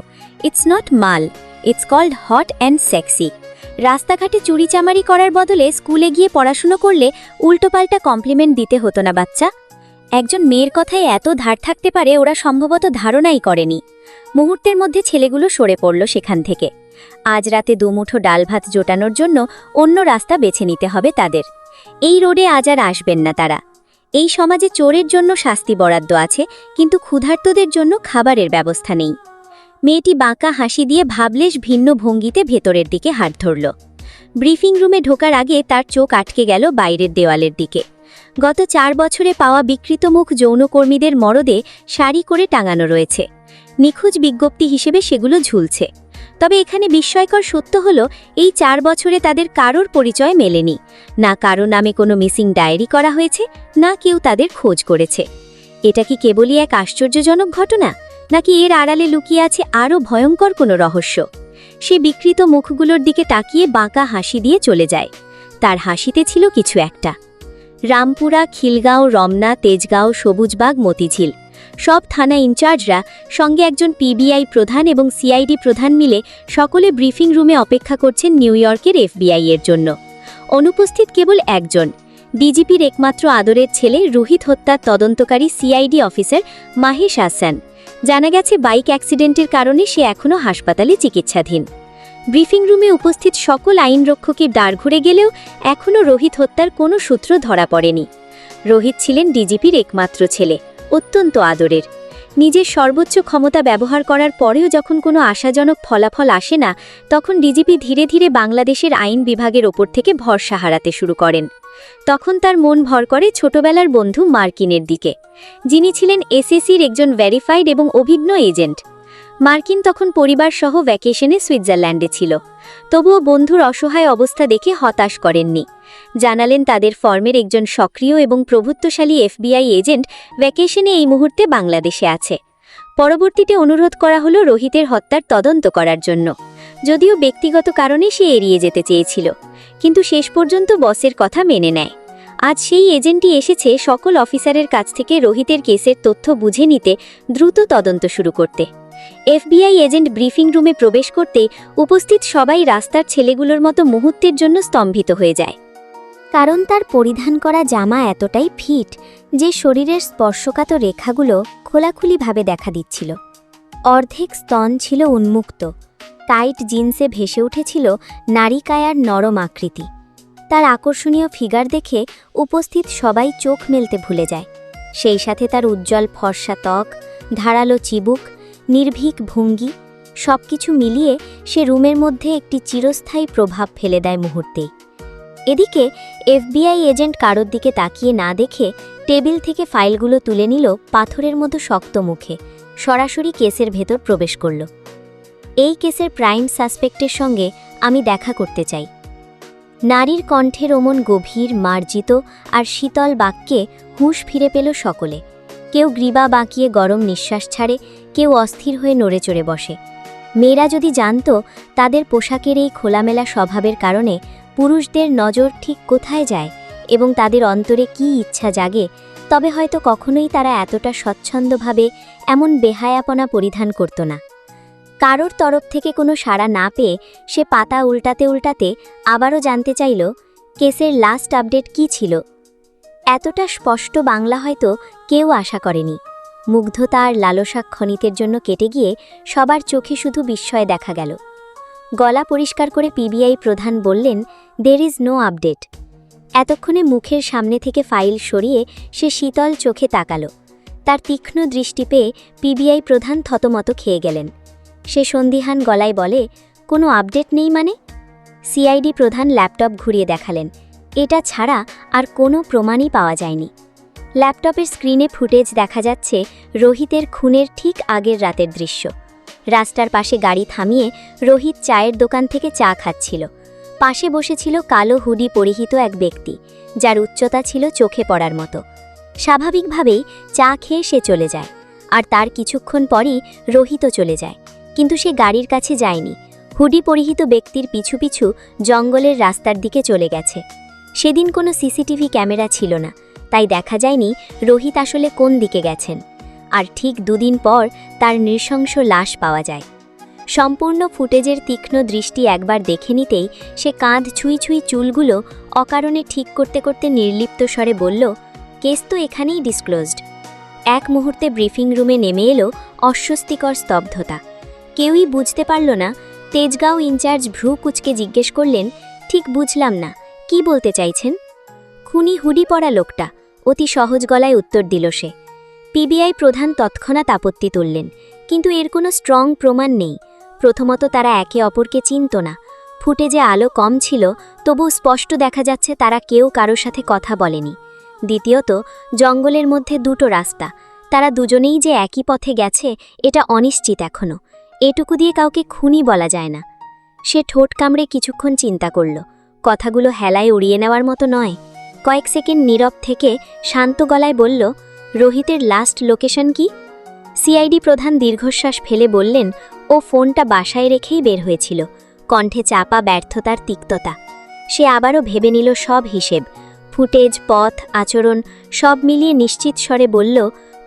ইটস নট মাল, it's called hot and sexy. রাস্তাঘাটে চুরিচামারি করার বদলে স্কুলে গিয়ে পড়াশুনো করলে উল্টোপাল্টা কমপ্লিমেন্ট দিতে হতো না বাচ্চা। একজন মেয়ের কথায় এত ধার থাকতে পারে ওরা সম্ভবত ধারণাই করেনি। মুহূর্তের মধ্যে ছেলেগুলো সরে পড়ল সেখান থেকে। আজ রাতে দুমুঠো ডাল ভাত জোটানোর জন্য অন্য রাস্তা বেছে নিতে হবে তাদের। এই রোডে আজ আর আসবেন না তারা। এই সমাজে চোরের জন্য শাস্তি বরাদ্দ আছে, কিন্তু ক্ষুধার্তদের জন্য খাবারের ব্যবস্থা নেই। মেয়েটি বাঁকা হাসি দিয়ে ভাবলেশ ভিন্ন ভঙ্গিতে ভেতরের দিকে হাত ধরল। ব্রিফিং রুমে ঢোকার আগে তার চোখ আটকে গেল বাইরের দেওয়ালের দিকে। গত 4 বছরে পাওয়া বিকৃত মুখ যৌনকর্মীদের মরদে সারি করে টাঙানো রয়েছে। নিখোঁজ বিজ্ঞপ্তি হিসেবে সেগুলো ঝুলছে। তবে এখানে বিস্ময়কর সত্য হলো, এই 4 বছরে তাদের কারোর পরিচয় মেলেনি। না কারো নামে কোনো মিসিং ডায়েরি করা হয়েছে, না কেউ তাদের খোঁজ করেছে। এটা কি কেবলই এক আশ্চর্যজনক ঘটনা, নাকি এর আড়ালে লুকিয়ে আছে আরও ভয়ঙ্কর কোনো রহস্য? সে বিকৃত মুখগুলোর দিকে তাকিয়ে বাঁকা হাসি দিয়ে চলে যায়। তার হাসিতে ছিল কিছু একটা। রামপুরা, খিলগাঁও, রমনা, তেজগাঁও, সবুজবাগ, মতিঝিল সব থানা ইনচার্জরা, সঙ্গে একজন পিবিআই প্রধান এবং সিআইডি প্রধান মিলে সকলে ব্রিফিং রুমে অপেক্ষা করছেন নিউ ইয়র্কের এফবিআই এর জন্য। অনুপস্থিত কেবল একজন, ডিজিপির একমাত্র আদরের ছেলে, রোহিত হত্যার তদন্তকারী সিআইডি অফিসার মাহেশ হাসান। জানা গেছে বাইক অ্যাক্সিডেন্টের কারণে সে এখনও হাসপাতালে চিকিৎসাধীন। ব্রিফিং রুমে উপস্থিত সকল আইনরক্ষকের দাঁড় ঘুরে গেলেও এখনও রোহিত হত্যার কোনো সূত্র ধরা পড়েনি। রোহিত ছিলেন ডিজিপির একমাত্র ছেলে, অত্যন্ত আদরের। নিজের সর্বোচ্চ ক্ষমতা ব্যবহার করার পরেও যখন কোনো আশাজনক ফলাফল আসে না, তখন ডিজিপি ধীরে ধীরে বাংলাদেশের আইন বিভাগের ওপর থেকে ভরসা হারাতে শুরু করেন। তখন তার মন ভর করে ছোটবেলার বন্ধু মার্কিনের দিকে, যিনি ছিলেন এসএসির একজন ভেরিফাইড এবং অভিজ্ঞ এজেন্ট। মার্কিন তখন পরিবার সহ ভ্যাকেশনে সুইজারল্যান্ডে ছিল। তবুও বন্ধুর অসহায় অবস্থা দেখে হতাশ করেননি। জানালেন তাদের ফর্মের একজন সক্রিয় এবং প্রভুত্বশালী এফবিআই এজেন্ট ভ্যাকেশনে এই মুহূর্তে বাংলাদেশে আছে। পরবর্তীতে অনুরোধ করা হলো রোহিতের হত্যার তদন্ত করার জন্য। যদিও ব্যক্তিগত কারণে সে এড়িয়ে যেতে চেয়েছিল, কিন্তু শেষ পর্যন্ত বসের কথা মেনে নেয়। আজ সেই এজেন্টই এসেছে সকল অফিসারের কাছ থেকে রোহিতের কেসের তথ্য বুঝে নিতে, দ্রুত তদন্ত শুরু করতে। এফবিআই এজেন্ট ব্রিফিং রুমে প্রবেশ করতে উপস্থিত সবাই রাস্তার ছেলেগুলোর মতো মুহূর্তের জন্য স্তম্ভিত হয়ে যায়। কারণ তার পরিধান করা জামা এতটাই ফিট যে শরীরের স্পর্শকাতর রেখাগুলো খোলাখুলিভাবে দেখা দিচ্ছিল। অর্ধেক স্তন ছিল উন্মুক্ত, টাইট জিন্সে ভেসে উঠেছিল নারিকায়ার নরম আকৃতি। তার আকর্ষণীয় ফিগার দেখে উপস্থিত সবাই চোখ মেলতে ভুলে যায়। সেই সাথে তার উজ্জ্বল ফর্সা ত্বক, ধারালো চিবুক, নির্ভীক ভঙ্গি, সবকিছু মিলিয়ে সে রুমের মধ্যে একটি চিরস্থায়ী প্রভাব ফেলে দেয় মুহূর্তেই। এদিকে এফবিআই এজেন্ট কারোর দিকে তাকিয়ে না দেখে টেবিল থেকে ফাইলগুলো তুলে নিল পাথরের মতো শক্ত মুখে, সরাসরি কেসের ভেতর প্রবেশ করল। এই কেসের প্রাইম সাসপেক্টের সঙ্গে আমি দেখা করতে চাই। নারীর কণ্ঠের অমন গভীর, মার্জিত আর শীতল বাক্যে হুঁশ ফিরে পেল সকলে। কেউ গ্রীবা বাঁকিয়ে গরম নিঃশ্বাস ছাড়ে, কেউ অস্থির হয়ে নড়ে চড়ে বসে। মেয়েরা যদি জানত তাদের পোশাকের এই খোলামেলা স্বভাবের কারণে পুরুষদের নজর ঠিক কোথায় যায় এবং তাদের অন্তরে কী ইচ্ছা জাগে, তবে হয়তো কখনোই তারা এতটা স্বচ্ছন্দভাবে এমন বেহায়াপনা পরিধান করত না। কারোর তরফ থেকে কোনো সাড়া না পেয়ে সে পাতা উল্টাতে উল্টাতে আবারও জানতে চাইল কেসের লাস্ট আপডেট কী ছিল। এতটা স্পষ্ট বাংলা হয়তো কেউ আশা করেনি। মুগ্ধতা আর লালসা ক্ষণিকের জন্য কেটে গিয়ে সবার চোখে শুধু বিস্ময় দেখা গেল। গলা পরিষ্কার করে পিবিআই প্রধান বললেন, দের ইজ নো আপডেট। এতক্ষণে মুখের সামনে থেকে ফাইল সরিয়ে সে শীতল চোখে তাকালো। তার তীক্ষ্ণ দৃষ্টি পেয়ে পিবিআই প্রধান থতমত খেয়ে গেলেন। সে সন্দিহান গলায় বলে, কোনো আপডেট নেই মানে? সিআইডি প্রধান ল্যাপটপ ঘুরিয়ে দেখালেন। এটা ছাড়া আর কোনো প্রমাণই পাওয়া যায়নি। ল্যাপটপের স্ক্রিনে ফুটেজ দেখা যাচ্ছে রোহিতের খুনের ঠিক আগের রাতের দৃশ্য। রাস্তার পাশে গাড়ি থামিয়ে রোহিত চায়ের দোকান থেকে চা খাচ্ছিল। পাশে বসেছিল কালো হুডি পরিহিত এক ব্যক্তি, যার উচ্চতা ছিল চোখে পড়ার মতো। স্বাভাবিকভাবেই চা খেয়ে সে চলে যায়, আর তার কিছুক্ষণ পরই রোহিতও চলে যায়। কিন্তু সে গাড়ির কাছে যায়নি। হুডি পরিহিত ব্যক্তির পিছু পিছু জঙ্গলের রাস্তার দিকে চলে গেছে। সেদিন কোনো সিসিটিভি ক্যামেরা ছিল না, তাই দেখা যায়নি রোহিত আসলে কোন দিকে গেছেন। আর ঠিক 2 দিন পর তার নৃশংস লাশ পাওয়া যায়। সম্পূর্ণ ফুটেজের তীক্ষ্ণ দৃষ্টি একবার দেখে নিতেই সে কাঁধ ছুঁই ছুঁই চুলগুলো অকারণে ঠিক করতে করতে নির্লিপ্ত স্বরে বলল, কেস তো এখানেই ডিসক্লোজড। এক মুহূর্তে ব্রিফিং রুমে নেমে এলো অস্বস্তিকর স্তব্ধতা। কেউই বুঝতে পারল না। তেজগাঁও ইনচার্জ ভ্রু কুচকে জিজ্ঞেস করলেন, ঠিক বুঝলাম না, কি বলতে চাইছেন? খুনি হুডি পরা লোকটা, অতি সহজ গলায় উত্তর দিল সে। পিবিআই প্রধান তৎক্ষণাৎ আপত্তি তুললেন, কিন্তু এর কোনো স্ট্রং প্রমাণ নেই। প্রথমত তারা একে অপরকে চিনত না। ফুটেজে আলো কম ছিল, তবু স্পষ্ট দেখা যাচ্ছে তারা কেউ কারোর সাথে কথা বলেনি। দ্বিতীয়ত, জঙ্গলের মধ্যে দুটো রাস্তা, তারা দুজনেই যে একই পথে গেছে এটা অনিশ্চিত এখনো। এটুকু দিয়ে কাউকে খুনি বলা যায় না। সে ঠোঁট কামড়ে কিছুক্ষণ চিন্তা করল। কথাগুলো হেলায় উড়িয়ে নেওয়ার মতো নয়। কয়েক সেকেন্ড নীরব থেকে শান্ত গলায় বলল, রোহিতের লাস্ট লোকেশন কি? সিআইডি প্রধান দীর্ঘশ্বাস ফেলে বললেন, ও ফোনটা বাসায় রেখেই বের হয়েছিল। কণ্ঠে চাপা ব্যর্থতার তিক্ততা। সে আবারও ভেবে নিল সব হিসেব, ফুটেজ, পথ, আচরণ সব মিলিয়ে নিশ্চিত স্বরে বলল,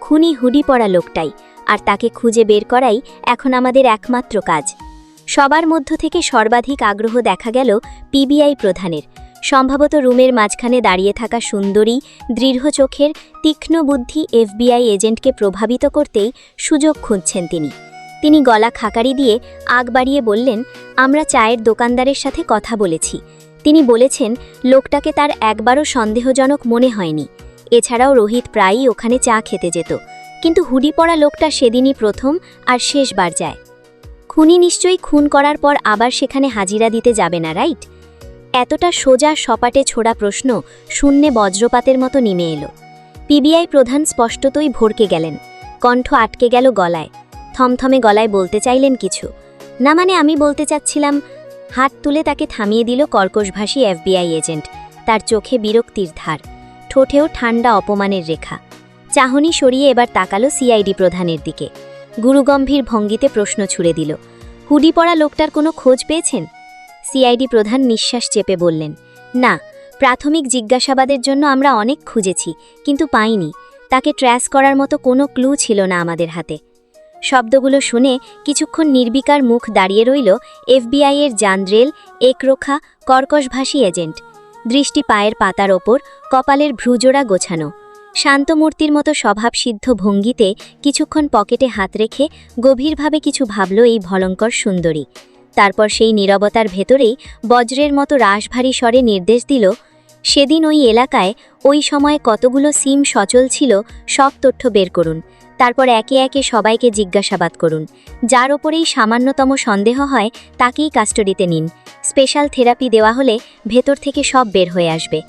খুনি হুডি পরা লোকটাই, আর তাকে খুঁজে বের করাই এখন আমাদের একমাত্র কাজ। সবার মধ্য থেকে সর্বাধিক আগ্রহ দেখা গেল পিবিআই প্রধানের। সম্ভবত রুমের মাঝখানে দাঁড়িয়ে থাকা সুন্দরী, দৃঢ় চোখের, তীক্ষ্ণ বুদ্ধি এফবিআই এজেন্টকে প্রভাবিত করতেই সুযোগ খুঁজছেন তিনি গলা খাকারি দিয়ে আগ বাড়িয়ে বললেন, আমরা চায়ের দোকানদারের সাথে কথা বলেছি। তিনি বলেছেন লোকটাকে তার একবারও সন্দেহজনক মনে হয়নি। এছাড়াও রোহিত প্রায়ই ওখানে চা খেতে যেত, কিন্তু হুডি পরা লোকটা সেদিনই প্রথম আর শেষবার যায়। খুনি নিশ্চয়ই খুন করার পর আবার সেখানে হাজিরা দিতে যাবে না, রাইট? এতটা সোজা সপাটে ছোড়া প্রশ্ন শূন্যে বজ্রপাতের মতো নেমে এলো। পিবিআই প্রধান স্পষ্টতই ভড়কে গেলেন। কণ্ঠ আটকে গেল গলায়। থমথমে গলায় বলতে চাইলেন কিছু। না মানে আমি বলতে চাচ্ছিলাম। হাত তুলে তাকে থামিয়ে দিল কর্কশভাষী এফবিআই এজেন্ট। তার চোখে বিরক্তির ধার, ঠোঁটেও ঠান্ডা অপমানের রেখা। চাহনি সরিয়ে এবার তাকালো সিআইডি প্রধানের দিকে। গুরুগম্ভীর ভঙ্গিতে প্রশ্ন ছুড়ে দিল, হুডি পরা লোকটার কোনো খোঁজ পেয়েছেন? সিআইডি প্রধান নিঃশ্বাস চেপে বললেন, না, প্রাথমিক জিজ্ঞাসাবাদের জন্য আমরা অনেক খুঁজেছি, কিন্তু পাইনি। তাকে ট্র্যাস করার মতো কোনো ক্লু ছিল না আমাদের হাতে। শব্দগুলো শুনে কিছুক্ষণ নির্বিকার মুখ দাঁড়িয়ে রইল এফবিআইয়ের জান্দ্রেল, একরোখা, কর্কশভাষী এজেন্ট। দৃষ্টি পায়ের পাতার ওপর, কপালের ভ্রুজোড়া গোছানো। শান্তমূর্তির মতো স্বভাবসিদ্ধ ভঙ্গিতে কিছুক্ষণ পকেটে হাত রেখে গভীরভাবে কিছু ভাবল এই ভয়ঙ্কর সুন্দরী। তারপর সেই নীরবতার ভেতরেই বজ্রের মতো রাশভারী স্বরে নির্দেশ দিল, সেদিন ওই এলাকায় ওই সময়ে কতগুলো সিম সচল ছিল সব তথ্য বের করুন। তারপর একে একে সবাইকে জিজ্ঞাসাবাদ করুন। যার ওপরেই সামান্যতম সন্দেহ হয় তাকেই কাস্টডিতে নিন। স্পেশাল থেরাপি দেওয়া হলে ভেতর থেকে সব বের হয়ে আসবে।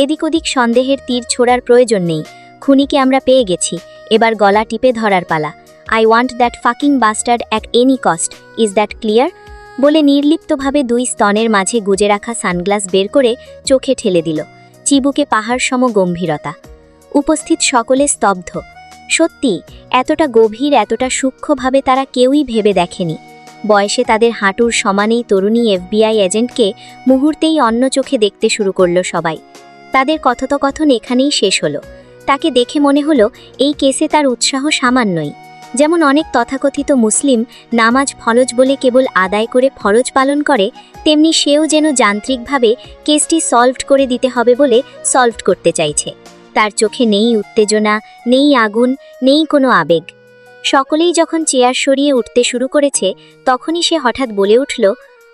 এদিক ওদিক সন্দেহের তীর ছোড়ার প্রয়োজন নেই। খুনিকে আমরা পেয়ে গেছি, এবার গলা টিপে ধরার পালা। I want that fucking bastard at any cost, is that clear? বলে নির্লিপ্তভাবে দুই স্তনের মাঝে গুজে রাখা সানগ্লাস বের করে চোখে ঠেলে দিল। চিবুকে পাহাড় সম গম্ভীরতা। উপস্থিত সকলে স্তব্ধ। সত্যি, এতটা গভীর, এতটা সূক্ষ্মভাবে তারা কেউই ভেবে দেখেনি। বয়সে তাদের হাঁটুর সমানেই তরুণী এফবিআই এজেন্টকে মুহূর্তেই অন্য চোখে দেখতে শুরু করল সবাই। তাদের কথোপকথন এখানেই শেষ হলো। তাকে দেখে মনে হলো এই কেসে তার উৎসাহ সামান্যই। যেমন অনেক তথাকথিত মুসলিম নামাজ ফরজ বলে কেবল আদায় করে ফরজ পালন করে, তেমনি সেও যেন যান্ত্রিকভাবে কেসটি সলভড করে দিতে হবে বলে সলভড করতে চাইছে। তার চোখে নেই উত্তেজনা, নেই আগুন, নেই কোনো আবেগ। সকলেই যখন চেয়ার সরিয়ে উঠতে শুরু করেছে, তখনই সে হঠাৎ বলে উঠল,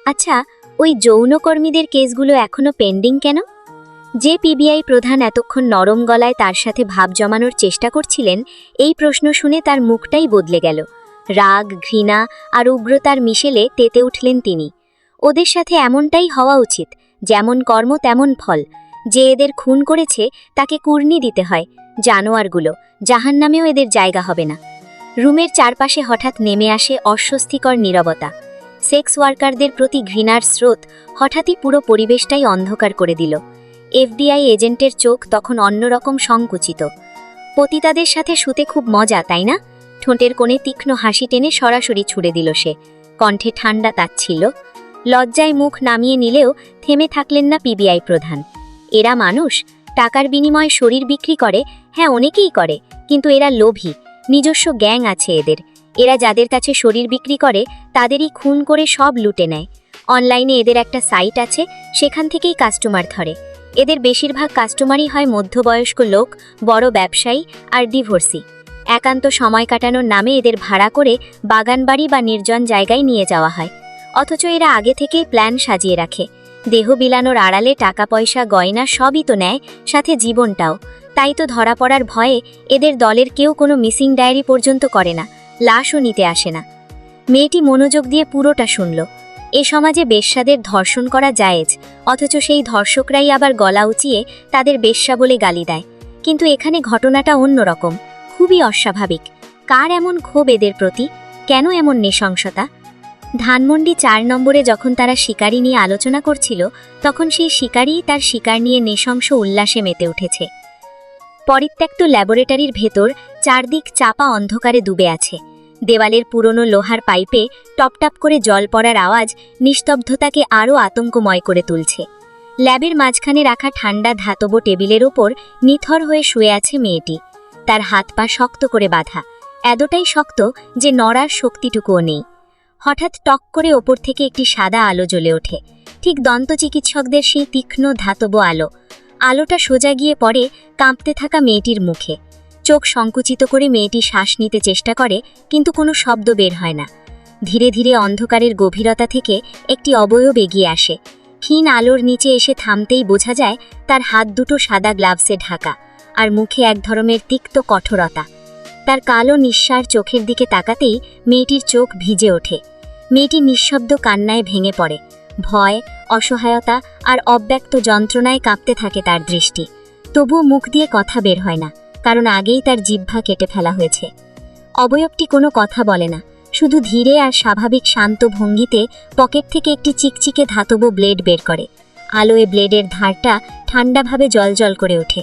আচ্ছা, ওই যৌনকর্মীদের কেসগুলো এখনো পেন্ডিং কেন? যে পিবিআই প্রধান এতক্ষণ নরম গলায় তার সাথে ভাব জমানোর চেষ্টা করছিলেন, এই প্রশ্ন শুনে তার মুখটাই বদলে গেল। রাগ, ঘৃণা আর উগ্রতার মিশেলে তেতে উঠলেন তিনি। ওদের সাথে এমনটাই হওয়া উচিত, যেমন কর্ম তেমন ফল। যে এদের খুন করেছে তাকে কুর্নি দিতে হয়। জানোয়ারগুলো, জাহান্নামেও এদের জায়গা হবে না। রুমের চারপাশে হঠাৎ নেমে আসে অস্বস্তিকর নীরবতা। সেক্স ওয়ার্কারদের প্রতি ঘৃণার স্রোত হঠাৎই পুরো পরিবেশটাই অন্ধকার করে দিল। এফবিআই এজেন্টের চোখ তখন অন্যরকম সংকুচিত। পতিতাদের সাথে শুতে খুব মজা, তাই না? ঠোঁটের কোণে তীক্ষ্ণ হাসি টেনে সরাসরি ছুড়ে দিল সে। কণ্ঠে ঠান্ডা তাচ্ছিল। লজ্জায় মুখ নামিয়ে নিলেও থেমে থাকলেন না পিবিআই প্রধান। এরা মানুষ, টাকার বিনিময়ে শরীর বিক্রি করে। হ্যাঁ, অনেকেই করে, কিন্তু এরা লোভী। নিজস্ব গ্যাং আছে এদের। এরা যাদের কাছে শরীর বিক্রি করে তাদেরই খুন করে সব লুটে নেয়। অনলাইনে এদের একটা সাইট আছে, সেখান থেকেই কাস্টমার ধরে। এদের বেশিরভাগ কাস্টমারই হয় মধ্যবয়স্ক লোক, বড় ব্যবসায়ী আর ডিভোর্সি। একান্ত সময় কাটানোর নামে এদের ভাড়া করে বাগানবাড়ি বা নির্জন জায়গায় নিয়ে যাওয়া হয়। অথচ এরা আগে থেকেই প্ল্যান সাজিয়ে রাখে। দেহ বিলানোর আড়ালে টাকা পয়সা, গয়না সবই তো নেয়, সাথে জীবনটাও। তাই তো ধরা পড়ার ভয়ে এদের দলের কেউ কোনো মিসিং ডায়েরি পর্যন্ত করে না, লাশও নিতে আসে না। মেয়েটি মনোযোগ দিয়ে পুরোটা শুনল। এ সমাজে বেশ্যাদের ধর্ষণ করা জায়েজ, অথচ সেই ধর্ষকরাই আবার গলা উঁচিয়ে তাদের বেশ্যা বলে গালি দেয়। কিন্তু এখানে ঘটনাটা অন্যরকম, খুবই অস্বাভাবিক। কার এমন ক্ষোভ এদের প্রতি? কেন এমন নৃশংসতা? ধানমন্ডি ৪ নম্বরে যখন তারা শিকারি নিয়ে আলোচনা করছিল, তখন সেই শিকারিই তার শিকার নিয়ে নৃশংস উল্লাসে মেতে উঠেছে। পরিত্যক্ত ল্যাবরেটরির ভেতর চারদিক চাপা অন্ধকারে ডুবে আছে। দেওয়ালের পুরনো লোহার পাইপে টপটাপ করে জল পড়ার আওয়াজ নিস্তব্ধতাকে আরও আতঙ্কময় করে তুলছে। ল্যাবের মাঝখানে রাখা ঠান্ডা ধাতব টেবিলের ওপর নিথর হয়ে শুয়ে আছে মেয়েটি। তার হাত পা শক্ত করে বাঁধা, এতটাই শক্ত যে নড়ার শক্তিটুকুও নেই। হঠাৎ টক করে ওপর থেকে একটি সাদা আলো জ্বলে ওঠে, ঠিক দন্তচিকিৎসকদের সেই তীক্ষ্ণ ধাতব আলো। আলোটা সোজা গিয়ে পড়ে কাঁপতে থাকা মেয়েটির মুখে। চোখ সংকুচিত করে মেয়েটি শ্বাস নিতে চেষ্টা করে, কিন্তু কোনো শব্দ বের হয় না। ধীরে ধীরে অন্ধকারের গভীরতা থেকে একটি অবয়ব এগিয়ে আসে। ক্ষীণ আলোর নিচে এসে থামতেই বোঝা যায় তার হাত দুটো সাদা গ্লাভসে ঢাকা, আর মুখে এক ধরনের তিক্ত কঠোরতা। তার কালো নিঃসার চোখের দিকে তাকাতেই মেয়েটির চোখ ভিজে ওঠে। মেয়েটি নিঃশব্দ কান্নায় ভেঙে পড়ে। ভয়, অসহায়তা আর অব্যক্ত যন্ত্রণায় কাঁপতে থাকে তার দৃষ্টি। তবুও মুখ দিয়ে কথা বের হয় না, কারণ আগেই তার জিহ্বা কেটে ফেলা হয়েছে। অবয়বটি কোনো কথা বলে না, শুধু ধীরে আর স্বাভাবিক শান্ত ভঙ্গিতে পকেট থেকে একটি চিকচিকে ধাতব ব্লেড বের করে। আলোয় ব্লেডের ধারটা ঠান্ডাভাবে জলজল করে ওঠে।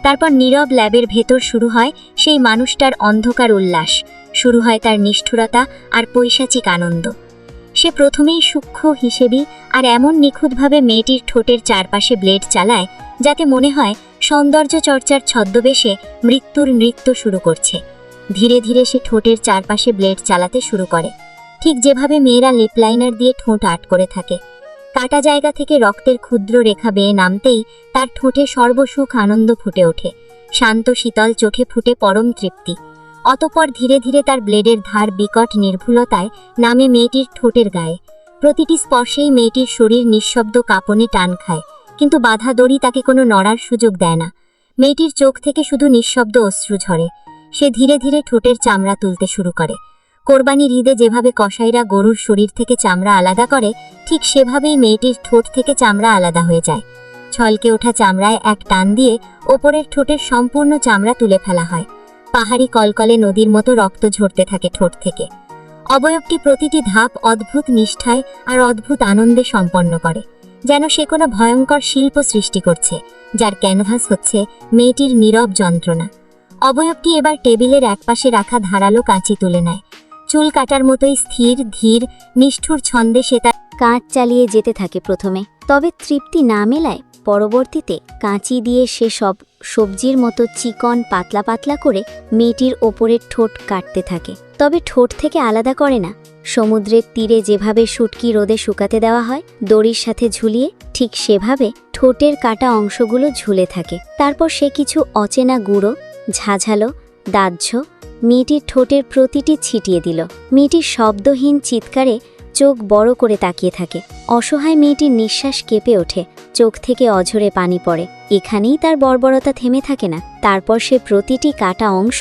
তারপর নীরব ল্যাবের ভেতর শুরু হয় সেই মানুষটার অন্ধকার উল্লাস, শুরু হয় তার নিষ্ঠুরতা আর পৈশাচিক আনন্দ। সে প্রথমেই সূক্ষ্ম হিসেবি আর এমন নিখুঁতভাবে মেয়েটির ঠোঁটের চারপাশে ব্লেড চালায় যাতে মনে হয় সৌন্দর্য চর্চার ছদ্মবেশে মৃত্যুর নৃত্য শুরু করছে। ধীরে ধীরে সে ঠোঁটের চারপাশে ব্লেড চালাতে শুরু করে, ঠিক যেভাবে মেয়েরা লিপলাইনার দিয়ে ঠোঁট আট করে থাকে। কাটা জায়গা থেকে রক্তের ক্ষুদ্র রেখা বেয়ে নামতেই তার ঠোঁটে সর্বসুখ আনন্দ ফুটে ওঠে। শান্ত শীতল চোখে ফুটে পরম তৃপ্তি। অতঃপর ধীরে ধীরে তার ব্লেডের ধার বিকট নির্ভুলতায় নামে মেয়েটির ঠোঁটের গায়ে। প্রতিটি স্পর্শেই মেয়েটির শরীর নিঃশব্দ কাঁপনে টান খায়, কিন্তু বাধা দড়ি তাকে কোনো নড়ার সুযোগ দেয় না। মেয়েটির চোখ থেকে শুধু নিঃশব্দ অশ্রু ঝরে। সে ধীরে ধীরে ঠোঁটের চামড়া তুলতে শুরু করে। কোরবানির ঈদে যেভাবে কসাইরা গরুর শরীর থেকে চামড়া আলাদা করে, ঠিক সেভাবেই মেয়েটির ঠোঁট থেকে চামড়া আলাদা হয়ে যায়। ছলকে ওঠা চামড়ায় এক টান দিয়ে ওপরের ঠোঁটের সম্পূর্ণ চামড়া তুলে ফেলা হয়। পাহাড়ি কলকলে নদীর মতো রক্ত ঝরতে থাকে ঠোঁট থেকে। অবয়বটি প্রতিটি ধাপ অদ্ভুত নিষ্ঠায় আর অদ্ভুত আনন্দে সম্পন্ন করে, যেন সে কোনো ভয়ঙ্কর শিল্প সৃষ্টি করছে, যার ক্যানভাস হচ্ছে মেয়েটির নীরব যন্ত্রণা। অবয়বটি এবার টেবিলের একপাশে রাখা ধারালো কাঁচি তুলে নেয়। চুল কাটার মতোই স্থির ধীর নিষ্ঠুর ছন্দে সে তার কাঁচ চালিয়ে যেতে থাকে প্রথমে, তবে তৃপ্তি না মেলায় পরবর্তীতে কাঁচি দিয়ে সে সব সবজির মতো চিকন পাতলা পাতলা করে মেয়েটির ওপরের ঠোঁট কাটতে থাকে। তবে ঠোঁট থেকে আলাদা করে না। সমুদ্রের তীরে যেভাবে শুটকি রোদে শুকাতে দেওয়া হয় দড়ির সাথে ঝুলিয়ে, ঠিক সেভাবে ঠোঁটের কাটা অংশগুলো ঝুলে থাকে। তারপর সে কিছু অচেনা গুঁড়ো ঝাঝালো দাহ্য মেয়েটির ঠোঁটের প্রতিটি ছিটিয়ে দিল। মেয়েটি শব্দহীন চিৎকারে চোখ বড় করে তাকিয়ে থাকে। অসহায় মেয়েটির নিঃশ্বাস কেঁপে ওঠে, চোখ থেকে অঝরে পানি পড়ে। এখানেই তার বর্বরতা থেমে থাকে না। তারপর সে প্রতিটি কাটা অংশ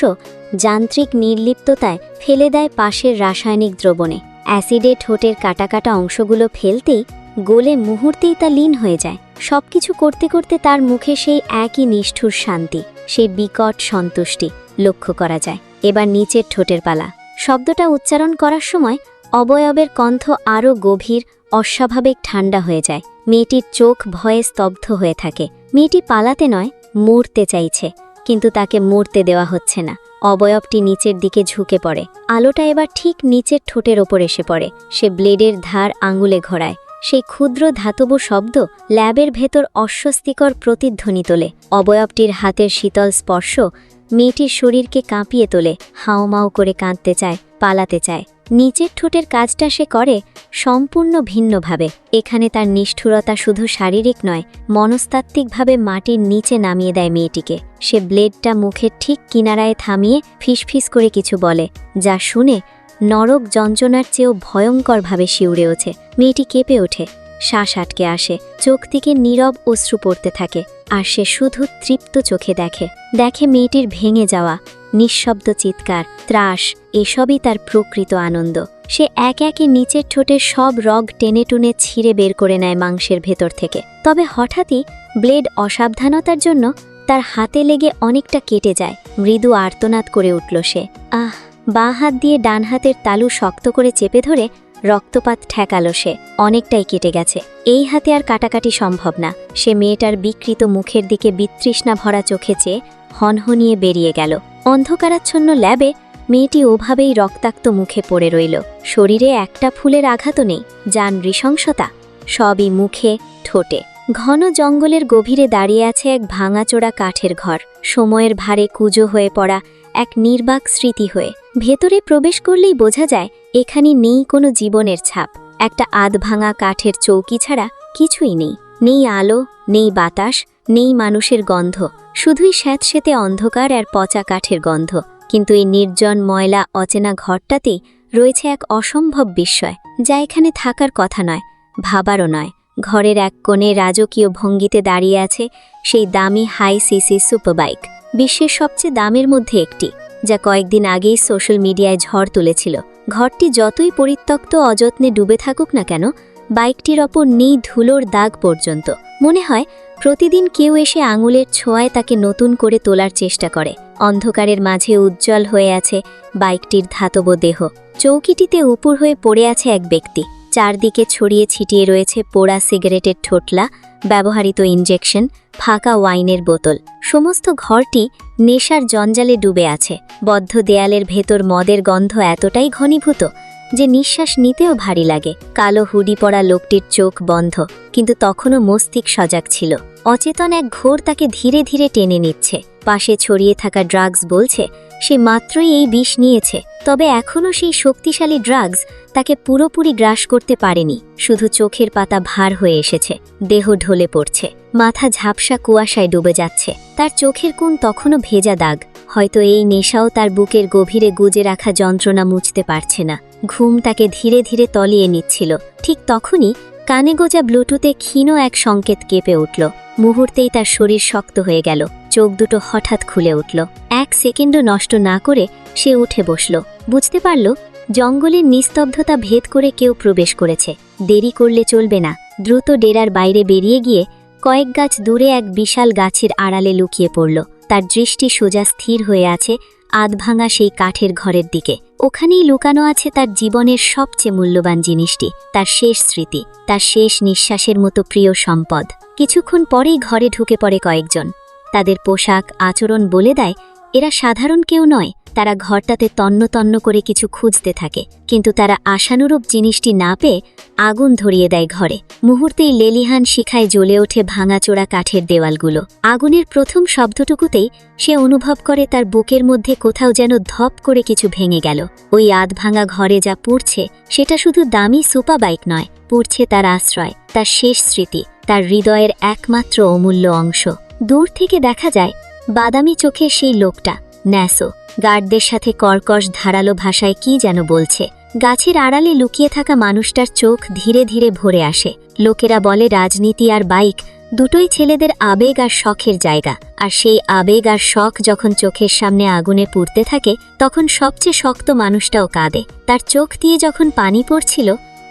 যান্ত্রিক নির্লিপ্ততায় ফেলে দেয় পাশের রাসায়নিক দ্রবণে। অ্যাসিডে ঠোঁটের কাটা কাটা অংশগুলো ফেলতেই গলে মুহূর্তেই তা লীন হয়ে যায়। সবকিছু করতে করতে তার মুখে সেই একই নিষ্ঠুর শান্তি, সেই বিকট সন্তুষ্টি লক্ষ্য করা যায়। এবার নিচের ঠোঁটের পালা। শব্দটা উচ্চারণ করার সময় অবয়বের কণ্ঠ আরও গভীর, অস্বাভাবিক ঠান্ডা হয়ে যায়। মেয়েটির চোখ ভয়ে স্তব্ধ হয়ে থাকে। মেয়েটি পালাতে নয়, মরতে চাইছে, কিন্তু তাকে মরতে দেওয়া হচ্ছে না। অবয়বটি নিচের দিকে ঝুঁকে পড়ে। আলোটা এবার ঠিক নিচের ঠোঁটের ওপর এসে পড়ে। সে ব্লেডের ধার আঙুলে ঘোরায়। সেই ক্ষুদ্র ধাতব শব্দ ল্যাবের ভেতর অস্বস্তিকর প্রতিধ্বনি তোলে। অবয়বটির হাতের শীতল স্পর্শ মেয়েটির শরীরকে কাঁপিয়ে তোলে। হাউমাউ করে কাঁদতে চায়, পালাতে চায়। নিচের ঠোঁটের কাজটা সে করে সম্পূর্ণ ভিন্নভাবে। এখানে তার নিষ্ঠুরতা শুধু শারীরিক নয়, মনস্তাত্ত্বিকভাবে মাটির নিচে নামিয়ে দেয় মেয়েটিকে। সে ব্লেডটা মুখের ঠিক কিনারায় থামিয়ে ফিসফিস করে কিছু বলে, যা শুনে নরক যন্ত্রণার চেয়েও ভয়ঙ্করভাবে শিউরে ওঠে। মেয়েটি কেঁপে ওঠে, শ্বাস আটকে আসে, চোখ থেকে নীরব অশ্রু পড়তে থাকে। আর সে শুধু তৃপ্ত চোখে দেখে মেয়েটির ভেঙে যাওয়া নিঃশব্দ চিৎকার, ত্রাস, এসবই তার প্রকৃত আনন্দ। সে এক একে নিচের ঠোঁটের সব রগ টেনে টুনে ছিঁড়ে বের করে নেয় মাংসের ভেতর থেকে। তবে হঠাৎই ব্লেড অসাবধানতার জন্য তার হাতে লেগে অনেকটা কেটে যায়। মৃদু আর্তনাদ করে উঠল সে। বাঁ হাত দিয়ে ডান হাতের তালু শক্ত করে চেপে ধরে রক্তপাত ঠেকালো সে। অনেকটাই কেটে গেছে, এই হাতে আর কাটাকাটি সম্ভব না। সে মেয়েটার বিকৃত মুখের দিকে বিতৃষ্ণা ভরা চোখে চেয়ে হনহনিয়ে বেরিয়ে গেল। অন্ধকারাচ্ছন্ন ল্যাবে মেয়েটি ওভাবেই রক্তাক্ত মুখে পড়ে রইল। শরীরে একটা ফুলের আঘাতও নেই, যান নৃশংসতা সবই মুখে, ঠোঁটে। ঘন জঙ্গলের গভীরে দাঁড়িয়ে আছে এক ভাঙাচোরা কাঠের ঘর, সময়ের ভারে কুঁজো হয়ে পড়া এক নির্বাক স্মৃতি হয়ে। ভেতরে প্রবেশ করলেই বোঝা যায় এখানে নেই কোনো জীবনের ছাপ। একটা আধভাঙা কাঠের চৌকি ছাড়া কিছুই নেই। নেই আলো, নেই বাতাস, নেই মানুষের গন্ধ, শুধুই স্যাঁতসেঁতে অন্ধকার আর পচা কাঠের গন্ধ। কিন্তু এই নির্জন ময়লা অচেনা ঘরটাতেই রয়েছে এক অসম্ভব বিস্ময়, যা এখানে থাকার কথা নয়, ভাবারও নয়। ঘরের এক কোণে রাজকীয় ভঙ্গিতে দাঁড়িয়ে আছে সেই দামি হাই সিসি সুপারবাইক, বিশ্বের সবচেয়ে দামের মধ্যে একটি, যা কয়েকদিন আগেই সোশ্যাল মিডিয়ায় ঝড় তুলেছিল। ঘরটি যতই পরিত্যক্ত অযত্নে ডুবে থাকুক না কেন, বাইকটির ওপর নেই ধুলোর দাগ পর্যন্ত। মনে হয় প্রতিদিন কেউ এসে আঙুলের ছোঁয়ায় তাকে নতুন করে তোলার চেষ্টা করে। অন্ধকারের মাঝে উজ্জ্বল হয়ে আছে বাইকটির ধাতব দেহ। চৌকিটিতে উপুর হয়ে পড়ে আছে এক ব্যক্তি। চারদিকে ছড়িয়ে ছিটিয়ে রয়েছে পোড়া সিগারেটের ঠোঁটলা, ব্যবহৃত ইনজেকশন, ফাঁকা ওয়াইনের বোতল। সমস্ত ঘরটি নেশার জঞ্জালে ডুবে আছে। বদ্ধ দেয়ালের ভেতর মদের গন্ধ এতটাই ঘনীভূত যে নিঃশ্বাস নিতেও ভারী লাগে। কালো হুডি পরা লোকটির চোখ বন্ধ, কিন্তু তখনও মস্তিষ্ক সজাগ ছিল। অচেতন এক ঘোর তাকে ধীরে ধীরে টেনে নিচ্ছে। পাশে ছড়িয়ে থাকা ড্রাগস বলছে সে মাত্রই এই বিষ নিয়েছে, তবে এখনও সেই শক্তিশালী ড্রাগস তাকে পুরোপুরি গ্রাস করতে পারেনি। শুধু চোখের পাতা ভার হয়ে এসেছে, দেহ ঢলে পড়ছে, মাথা ঝাপসা কুয়াশায় ডুবে যাচ্ছে। তার চোখের কোণ তখনও ভেজা দাগ। হয়তো এই নেশাও তার বুকের গভীরে গুজে রাখা যন্ত্রণা মুছতে পারছে না। ঘুম তাকে ধীরে ধীরে তলিয়ে নিচ্ছিল। ঠিক তখনই কানে গোজা ব্লুটুথে ক্ষীণ এক সংকেত কেঁপে উঠল। মুহূর্তেই তার শরীর শক্ত হয়ে গেল, চোখ দুটো হঠাৎ খুলে উঠল। এক সেকেন্ডও নষ্ট না করে সে উঠে বসল। বুঝতে পারল জঙ্গলের নিস্তব্ধতা ভেদ করে কেউ প্রবেশ করেছে। দেরি করলে চলবে না। দ্রুত ডেরার বাইরে বেরিয়ে গিয়ে কয়েক গাছ দূরে এক বিশাল গাছের আড়ালে লুকিয়ে পড়ল। তার দৃষ্টি সোজা স্থির হয়ে আছে আধভাঙা সেই কাঠের ঘরের দিকে। ওখানেই লুকানো আছে তার জীবনের সবচেয়ে মূল্যবান জিনিসটি, তার শেষ স্মৃতি, তার শেষ নিঃশ্বাসের মতো প্রিয় সম্পদ। কিছুক্ষণ পরেই ঘরে ঢুকে পড়ে কয়েকজন। তাদের পোশাক, আচরণ বলে দেয় এরা সাধারণ কেউ নয়। তারা ঘরটাতে তন্ন তন্ন করে কিছু খুঁজতে থাকে, কিন্তু তারা আশানুরূপ জিনিসটি না পেয়ে আগুন ধরিয়ে দেয় ঘরে। মুহূর্তেই লেলিহান শিখায় জ্বলে ওঠে ভাঙাচোরা কাঠের দেওয়ালগুলো। আগুনের প্রথম শব্দটুকুতেই সে অনুভব করে তার বুকের মধ্যে কোথাও যেন ধপ করে কিছু ভেঙে গেল। ওই আধভাঙা ঘরে যা পুড়ছে সেটা শুধু দামি সুপারবাইক নয়, পুড়ছে তার আশ্রয়, তার শেষ স্মৃতি, তার হৃদয়ের একমাত্র অমূল্য অংশ। দূর থেকে দেখা যায় বাদামি চোখের সেই লোকটা ন্যাসো গার্ডদের সাথে কর্কশ ধারালো ভাষায় কি যেন বলছে। গাছের আড়ালে লুকিয়ে থাকা মানুষটার চোখ ধীরে ধীরে ভরে আসে। লোকেরা বলে রাজনীতি আর বাইক দুটোই ছেলেদের আবেগ আর শখের জায়গা, আর সেই আবেগ আর শখ যখন চোখের সামনে আগুনে পুড়তে থাকে তখন সবচেয়ে শক্ত মানুষটাও কাঁদে। তার চোখ দিয়ে যখন পানি পড়ছিল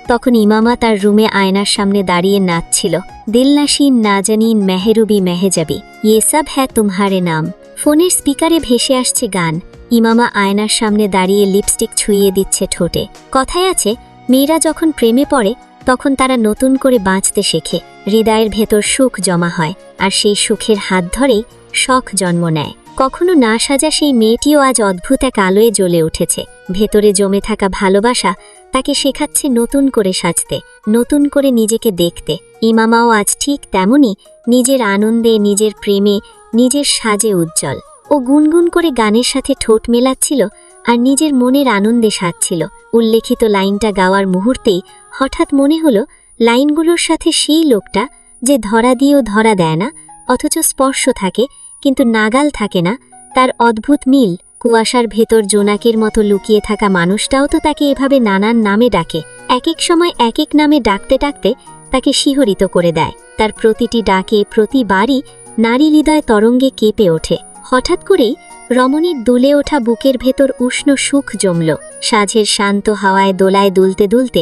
তখন ইমামা তার রুমে আয়নার সামনে দাঁড়িয়ে নাচছিল, দিলনাশিন না জানিন মেহরুবি মেহেজাবি ইয়ে সব হ্যাঁ তুমহারে নাম। ফোনের স্পিকারে ভেসে আসছে গান। ইমামা আয়নার সামনে দাঁড়িয়ে লিপস্টিক ছুঁয়ে দিচ্ছে ঠোঁটে। কথায় আছে মেয়েরা যখন প্রেমে পড়ে তখন তারা নতুন করে বাঁচতে শেখে। হৃদয়ের ভেতর সুখ জমা হয়, আর সেই সুখের হাত ধরেই শখ জন্ম নেয়। কখনো না সাজা সেই মেয়েটিও আজ অদ্ভুত এক আলোয় জ্বলে উঠেছে। ভেতরে জমে থাকা ভালোবাসা তাকে শেখাচ্ছে নতুন করে সাজতে, নতুন করে নিজেকে দেখতে। ইমামাও আজ ঠিক তেমনই নিজের আনন্দে, নিজের প্রেমে, নিজের সাজে উজ্জ্বল। ও গুনগুন করে গানের সাথে ঠোঁট মেলাচ্ছিল আর নিজের মনের আনন্দে সাজছিল। উল্লেখিত লাইনটা গাওয়ার মুহূর্তেই হঠাৎ মনে হলো লাইনগুলোর সাথে সেই লোকটা যে ধরা দিয়েও ধরা দেয় না, অথচ স্পর্শ থাকে কিন্তু নাগাল থাকে না, তার অদ্ভুত মিল। কুয়াশার ভেতর জোনাকের মতো লুকিয়ে থাকা মানুষটাও তো তাকে এভাবে নানান নামে ডাকে। এক এক সময় এক এক নামে ডাকতে ডাকতে তাকে শিহরিত করে দেয়। তার প্রতিটি ডাকে, প্রতিবারই নারী হৃদয় তরঙ্গে কেঁপে ওঠে। হঠাৎ করেই রমণীর দুলে ওঠা বুকের ভেতর উষ্ণ সুখ জমল। সাঁঝের শান্ত হাওয়ায় দোলায় দুলতে দুলতে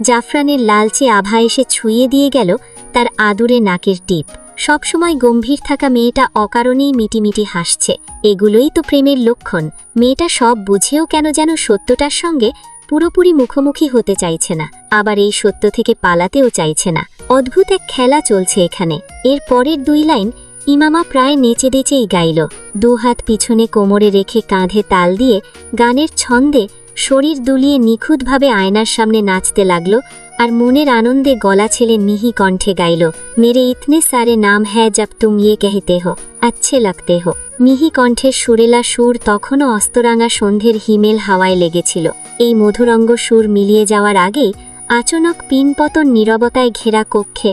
জাফরানের লালচে আভা এসে ছুঁয়ে দিয়ে গেল তার আদুরে নাকের টিপ। সবসময় গম্ভীর থাকা মেয়েটা অকারণেই মিটিমিটি হাসছে। এগুলোই তো প্রেমের লক্ষণ। মেয়েটা সব বুঝেও কেন যেন সত্যটার সঙ্গে পুরোপুরি মুখোমুখি হতে চাইছে না, আবার এই সত্য থেকে পালাতেও চাইছে না। অদ্ভুত এক খেলা চলছে এখানে। এর পরের 2 লাইন ইমামা প্রায় নেচে নেচেই গাইল। 2 হাত পিছনে কোমরে রেখে কাঁধে তাল দিয়ে গানের ছন্দে শরীর দুলিয়ে নিখুঁতভাবে আয়নার সামনে নাচতে লাগল আর মনের আনন্দে গলা ছেলে মিহি কণ্ঠে গাইল, মেরে ইতনে সারে নাম হ্যায় জব তুম ইয়ে कहते हो अच्छे लगते हो। মিহি কণ্ঠের সুরেলা সুর তখনও অস্তরাঙা সন্ধ্যের হিমেল হাওয়ায় লেগেছিল। এই মধুরঙ্গ সুর মিলিয়ে যাওয়ার আগেই আচমক পিনপতন নীরবতায় ঘেরা কক্ষে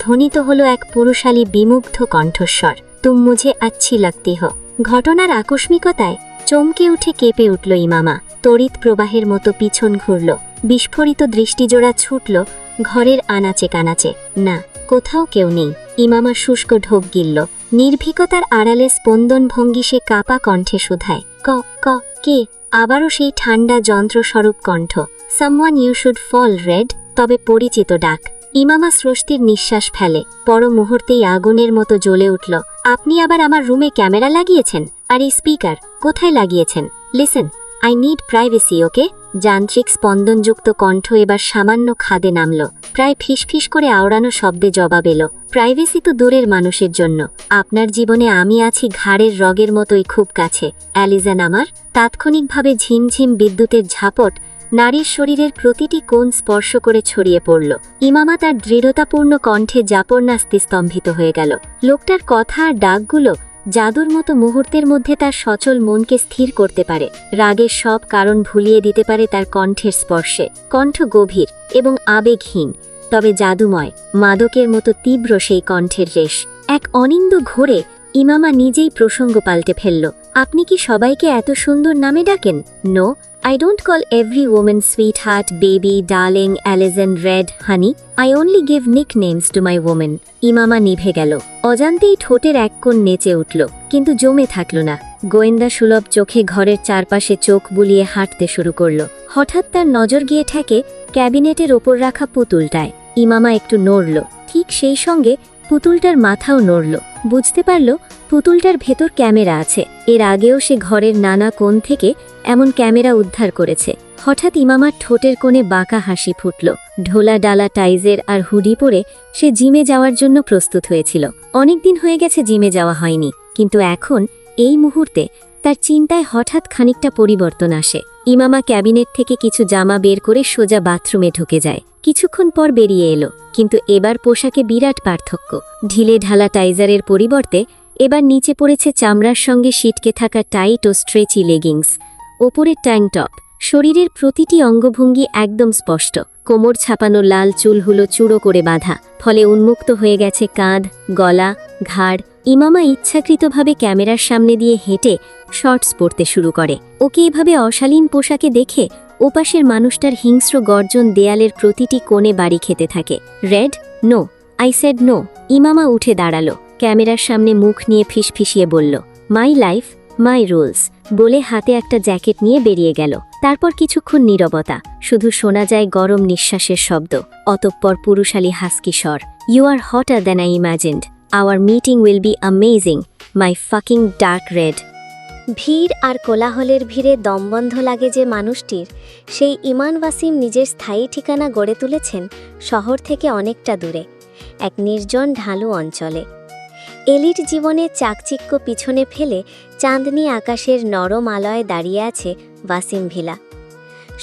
ধ্বনিত হল এক পুরুষালী বিমুগ্ধ কণ্ঠস্বর, তুম মুঝে আচ্ছি লাগতি হো। ঘটনার আকস্মিকতায় চমকে উঠে কেঁপে উঠল ইমামা। তড়িৎ প্রবাহের মতো পিছন ঘুরল। বিস্ফোরিত দৃষ্টিজোড়া ছুটল ঘরের আনাচে কানাচে। না, কোথাও কেউ নেই। ইমামা শুষ্ক ঢোক গিলল। নির্ভীকতার আড়ালে স্পন্দনভঙ্গি সে কাপা কণ্ঠে শুধায়, ক ক কে? আবারও সেই ঠান্ডা যন্ত্রস্বরূপ কণ্ঠ, someone you should fall red. তবে পরিচিত ডাক। ইমামা স্বস্তির নিঃশ্বাস ফেলে। পর মুহূর্তেই আগুনের মতো জ্বলে উঠল। আপনি আবার আমার রুমে ক্যামেরা লাগিয়েছেন? আর এই স্পিকার কোথায় লাগিয়েছেন? লিসেন, আই নিড প্রাইভেসি, ওকে? যান্ত্রিক স্পন্দনযুক্ত কণ্ঠ এবার সামান্য খাদে নামল। প্রায় ফিসফিস করে আওড়ানো শব্দে জবাব এলো, প্রাইভেসি তো দূরের মানুষের জন্য। আপনার জীবনে আমি আছি ঘাড়ের রগের মতোই খুব কাছে, অ্যালিজান আমার। তাৎক্ষণিকভাবে ঝিমঝিম বিদ্যুতের ঝাপট নারীর শরীরের প্রতিটি কোণ স্পর্শ করে ছড়িয়ে পড়ল। ইমামা তার দৃঢ়তাপূর্ণ কণ্ঠে জাপর্নাস্তি স্তম্ভিত হয়ে গেল। লোকটার কথা আর ডাকগুলো জাদুর মতো মুহূর্তের মধ্যে তার সচল মনকে স্থির করতে পারে। রাগের সব কারণ ভুলিয়ে দিতে পারে তার কণ্ঠের স্পর্শে। কণ্ঠ গভীর এবং আবেগহীন, তবে জাদুময়, মাদকের মতো তীব্র সেই কণ্ঠের রেশ। এক অনিন্দ ঘোরে ইমামা নিজেই প্রসঙ্গ পাল্টে ফেলল। আপনি কি সবাইকে এত সুন্দর নামে ডাকেন? No, I don't call every woman sweetheart, baby, darling, Allison, red, honey. I only give nicknames to my woman. ইমামা নিভে গেল। অজান্তেই ঠোঁটের এক কোণ নেচে উঠল, কিন্তু জমে থাকল না। গোয়েন্দা সুলভ চোখে ঘরের চারপাশে চোখ বুলিয়ে হাঁটতে শুরু করল। হঠাৎ তার নজর গিয়ে ঠেকে ক্যাবিনেটের ওপর রাখা পুতুলটায়। ইমামা একটু নড়ল। ঠিক সেই সঙ্গে পুতুলটার মাথাও নড়ল। বুঝতে পারল পুতুলটার ভেতর ক্যামেরা আছে। এর আগেও সে ঘরের নানা কোণ থেকে এমন ক্যামেরা উদ্ধার করেছে। হঠাৎ ইমামার ঠোঁটের কোণে বাঁকা হাসি ফুটল। ঢোলা ডালা টাইজের আর হুডি পরে সে জিমে যাওয়ার জন্য প্রস্তুত হয়েছিল। অনেকদিন হয়ে গেছে জিমে যাওয়া হয়নি, কিন্তু এখন এই মুহূর্তে তার চিন্তায় হঠাৎ খানিকটা পরিবর্তন আসে। ইমামা ক্যাবিনেট থেকে কিছু জামা বের করে সোজা বাথরুমে ঢুকে যায়। কিছুক্ষণ পর বেরিয়ে এলো, কিন্তু এবার পোশাকে বিরাট পার্থক্য। ঢিলে ঢালা টাইজারের পরিবর্তে এবার নিচে পড়েছে চামড়ার সঙ্গে সিটকে থাকা টাইট ও স্ট্রেচি লেগিংস, ওপরে ট্যাঙ্ক টপ। শরীরের প্রতিটি অঙ্গভঙ্গি একদম স্পষ্ট। কোমর ছাপানো লাল চুলগুলো চূড়ো করে বাঁধা, ফলে উন্মুক্ত হয়ে গেছে কাঁধ, গলা, ঘাড়। ইমামা ইচ্ছাকৃতভাবে ক্যামেরার সামনে দিয়ে হেঁটে শর্টস পরতে শুরু করে। ওকে এভাবে অশালীন পোশাকে দেখে ওপাশের মানুষটার হিংস্র গর্জন দেয়ালের প্রতিটি কোণে বাড়ি খেতে থাকে। Red, no, I said no. Imama উঠে দাঁড়ালো, ক্যামেরার সামনে মুখ নিয়ে ফিসফিসিয়ে বলল, মাই লাইফ, মাই রুলস, বলে হাতে একটা জ্যাকেট নিয়ে বেরিয়ে গেল। তারপর কিছুক্ষণ নীরবতা, শুধু শোনা যায় গরম নিঃশ্বাসের শব্দ। অতঃপর পুরুষালী হাস্কি স্বর, you are hotter than I imagined, our meeting will be amazing, my fucking dark red. ভিড় আর কোলাহলের ভিড়ে দমবন্ধ লাগে যে মানুষটির, সেই ইমান ওয়াসিম নিজের স্থায়ী ঠিকানা গড়ে তুলেছেন শহর থেকে অনেকটা দূরে, এক নির্জন ঢালু অঞ্চলে। এলির জীবনে চাকচিক্য পিছনে ফেলে চাঁদনি আকাশের নরম আলয়ে দাঁড়িয়ে আছে ওয়াসিম ভিলা।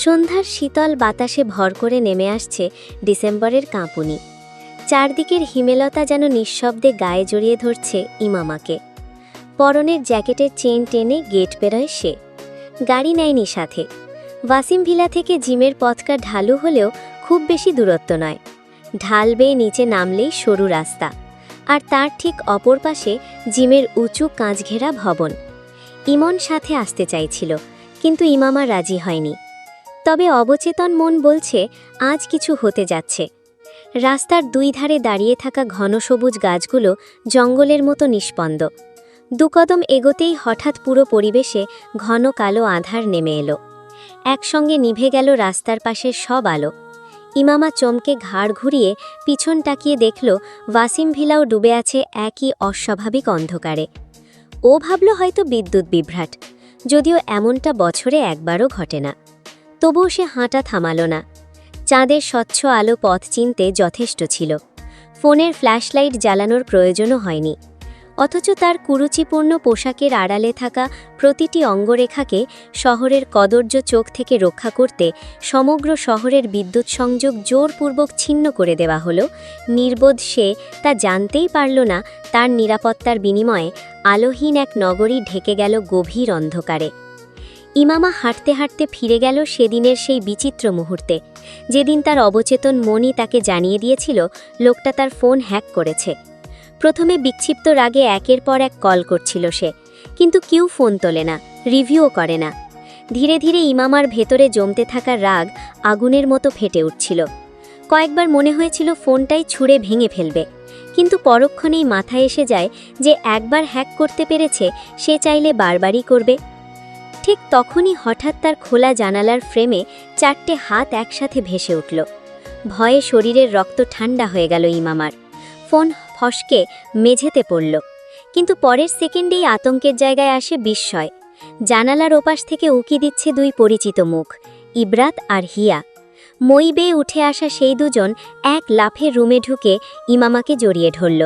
সন্ধ্যার শীতল বাতাসে ভর করে নেমে আসছে ডিসেম্বরের কাঁপুনি। চারদিকের হিমেলতা যেন নিঃশব্দে গায়ে জড়িয়ে ধরছে ইমামাকে। পরনের জ্যাকেটের চেন টেনে গেট পেরোয় সে। গাড়ি নেয়নি সাথে। ওয়াসিম ভিলা থেকে জিমের পথটা ঢালু হলেও খুব বেশি দূরত্ব নয়। ঢাল বেয়ে নিচে নামলেই সরু রাস্তা, আর তার ঠিক অপর পাশে জিমের উঁচু কাঁচঘেরা ভবন। ইমন সাথে আসতে চাইছিল, কিন্তু ইমামা রাজি হয়নি। তবে অবচেতন মন বলছে আজ কিছু হতে যাচ্ছে। রাস্তার দুই ধারে দাঁড়িয়ে থাকা ঘন সবুজ গাছগুলো জঙ্গলের মতো নিষ্পন্দ। দুকদম এগোতেই হঠাৎ পুরো পরিবেশে ঘন কালো আঁধার নেমে এলো। একসঙ্গে নিভে গেল রাস্তার পাশের সব আলো। ইমামা চমকে ঘাড় ঘুরিয়ে পিছন তাকিয়ে দেখল ওয়াসিম ভিলাও ডুবে আছে একই অস্বাভাবিক অন্ধকারে। ও ভাবল হয়তো বিদ্যুৎ বিভ্রাট, যদিও এমনটা বছরে একবারও ঘটে না। তবুও সে হাঁটা থামাল না। চাঁদের স্বচ্ছ আলো পথ চিনতে যথেষ্ট ছিল। ফোনের ফ্ল্যাশলাইট জ্বালানোর প্রয়োজনও হয়নি। অথচ তার কুরুচিপূর্ণ পোশাকের আড়ালে থাকা প্রতিটি অঙ্গরেখাকে শহরের কদর্য চোখ থেকে রক্ষা করতে সমগ্র শহরের বিদ্যুৎ সংযোগ জোরপূর্বক ছিন্ন করে দেওয়া হলো। নির্বোধ সে তা জানতেই পারল না তার নিরাপত্তার বিনিময়ে আলোহীন এক নগরী ঢেকে গেল গভীর অন্ধকারে। ইমামা হাঁটতে হাঁটতে ফিরে গেল সেদিনের সেই বিচিত্র মুহূর্তে, যেদিন তার অবচেতন মনই তাকে জানিয়ে দিয়েছিল লোকটা তার ফোন হ্যাক করেছে। প্রথমে বিক্ষিপ্ত রাগে একের পর এক কল করছিল সে, কিন্তু কেউ ফোন তোলে না, রিভিউও করে না। ধীরে ধীরে ইমামার ভেতরে জমতে থাকা রাগ আগুনের মতো ফেটে উঠছিল। কয়েকবার মনে হয়েছিল ফোনটাই ছুঁড়ে ভেঙে ফেলবে, কিন্তু পরক্ষণেই মাথায় এসে যায় যে একবার হ্যাক করতে পেরেছে, সে চাইলে বারবারই করবে। ঠিক তখনই হঠাৎ তার খোলা জানালার ফ্রেমে 4টে হাত একসাথে ভেসে উঠল। ভয়ে শরীরের রক্ত ঠান্ডা হয়ে গেল ইমামার। ফোন ফসকে মেঝেতে পড়ল, কিন্তু পরের সেকেন্ডেই আতঙ্কের জায়গায় আসে বিস্ময়। জানালার ওপাশ থেকে উঁকি দিচ্ছে দুই পরিচিত মুখ, ইবরাত আর হিয়া। মই বেয়ে উঠে আসা সেই দুজন এক লাফে রুমে ঢুকে ইমামাকে জড়িয়ে ধরল।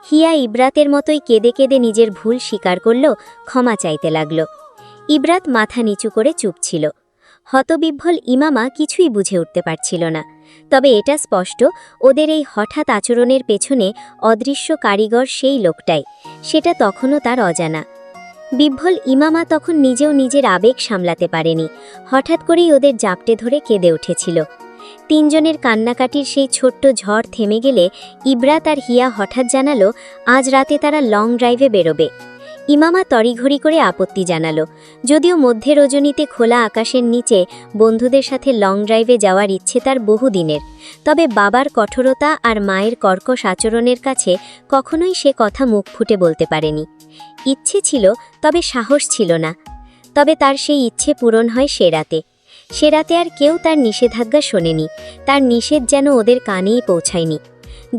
হিয়া ইবরাতের মতোই কেঁদে কেঁদে নিজের ভুল স্বীকার করল, ক্ষমা চাইতে লাগল। ইবরাত মাথা নিচু করে চুপ ছিল। হতবিহ্বল ইমামা কিছুই বুঝে উঠতে পারছিল না। তবে এটা স্পষ্ট, ওদের এই হঠাৎ আচরণের পেছনে অদৃশ্য কারিগর সেই লোকটাই, সেটা তখনও তার অজানা। বিহ্বল ইমামা তখন নিজেও নিজের আবেগ সামলাতে পারেনি। হঠাৎ করেই ওদের জাপটে ধরে কেঁদে উঠেছিল। তিনজনের কান্নাকাটির সেই ছোট্ট ঝড় থেমে গেলে ইবরাত আর হিয়া হঠাৎ জানালো আজ রাতে তারা লং ড্রাইভে বেরোবে। ইমামা তড়িঘড়ি করে আপত্তি জানালো। যদিও মধ্যে রজনীতে খোলা আকাশের নিচে বন্ধুদের সাথে লং ড্রাইভে যাওয়ার ইচ্ছে তার বহুদিনের, তবে বাবার কঠোরতা আর মায়ের কর্কশ আচরণের কাছে কখনোই সে কথা মুখ ফুটে বলতে পারেনি। ইচ্ছে ছিল, তবে সাহস ছিল না। তবে তার সেই ইচ্ছে পূরণ হয় সে রাতে। সে রাতে আর কেউ তার নিষেধাজ্ঞা শোনেনি। তার নিষেধ যেন ওদের কানেই পৌঁছায়নি।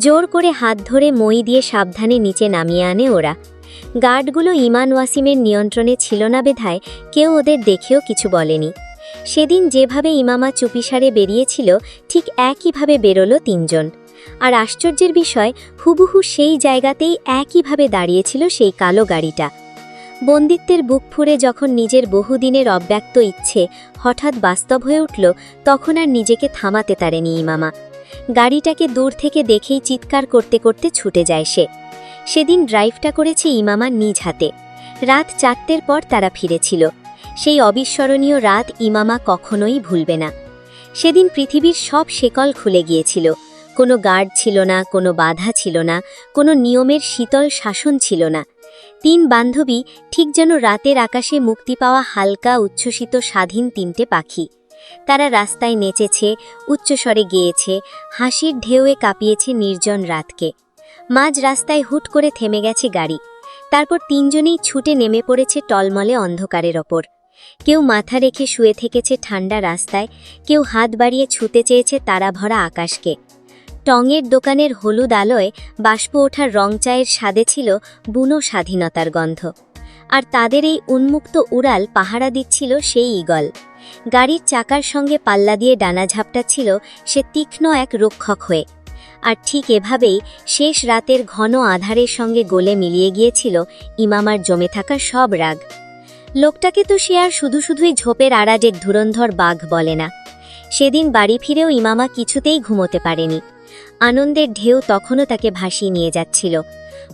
জোর করে হাত ধরে মই দিয়ে সাবধানে নিচে নামিয়ে আনে ওরা। গার্ডগুলো ইমান ওয়াসিমের নিয়ন্ত্রণে ছিল না বেধায় কেউ ওদের দেখেও কিছু বলেনি। সেদিন যেভাবে ইমামা চুপিসারে বেরিয়েছিল ঠিক একইভাবে বেরোলো তিনজন। আর আশ্চর্যের বিষয়, হুবহু সেই জায়গাতেই একইভাবে দাঁড়িয়েছিল সেই কালো গাড়িটা। বন্দিত্বের বুক ফুঁড়ে যখন নিজের বহুদিনের অব্যক্ত ইচ্ছে হঠাৎ বাস্তব হয়ে উঠল, তখন আর নিজেকে থামাতে পারেনি ইমামা। গাড়িটাকে দূর থেকে দেখেই চিৎকার করতে করতে ছুটে যায় সে। সেদিন ড্রাইভটা করেছে ইমামা নিজ হাতে। রাত 4টের পর তারা ফিরেছিল। সেই অবিস্মরণীয় রাত ইমামা কখনোই ভুলবে না। সেদিন পৃথিবীর সব শেকল খুলে গিয়েছিল। কোনো গার্ড ছিল না, কোনো বাধা ছিল না, কোনো নিয়মের শীতল শাসন ছিল না। তিন বান্ধবী ঠিক যেন রাতের আকাশে মুক্তি পাওয়া হালকা উচ্ছ্বসিত স্বাধীন 3টে পাখি। তারা রাস্তায় নেচেছে, উচ্চস্বরে গেয়েছে, হাসির ঢেউয়ে কাঁপিয়েছে নির্জন রাতকে। মাঝ রাস্তায় হুট করে থেমে গেছে গাড়ি। তারপর তিনজনেই ছুটে নেমে পড়েছে টলমলে অন্ধকারের ওপর। কেউ মাথা রেখে শুয়ে থেকেছে ঠান্ডা রাস্তায়, কেউ হাত বাড়িয়ে ছুঁতে চেয়েছে তারাভরা আকাশকে। টঙের দোকানের হলুদ আলোয় বাষ্প ওঠার রং চায়ের স্বাদে ছিল বুনো স্বাধীনতার গন্ধ। আর তাদের এই উন্মুক্ত উড়াল পাহারা দিচ্ছিল সেই ঈগল। গাড়ির চাকার সঙ্গে পাল্লা দিয়ে ডানা ঝাপটাচ্ছিল সে তীক্ষ্ণ এক রক্ষক হয়ে। আর ঠিক এভাবেই শেষ রাতের ঘন আধারের সঙ্গে গলে মিলিয়ে গিয়েছিল ইমামার জমে থাকা সব রাগ। লোকটাকে তো সে আর শুধুই ঝোপের আড়াজের ধুরন্ধর বাঘ বলে না। সেদিন বাড়ি ফিরেও ইমামা কিছুতেই ঘুমোতে পারেনি। আনন্দের ঢেউ তখনও তাকে ভাসিয়ে নিয়ে যাচ্ছিল।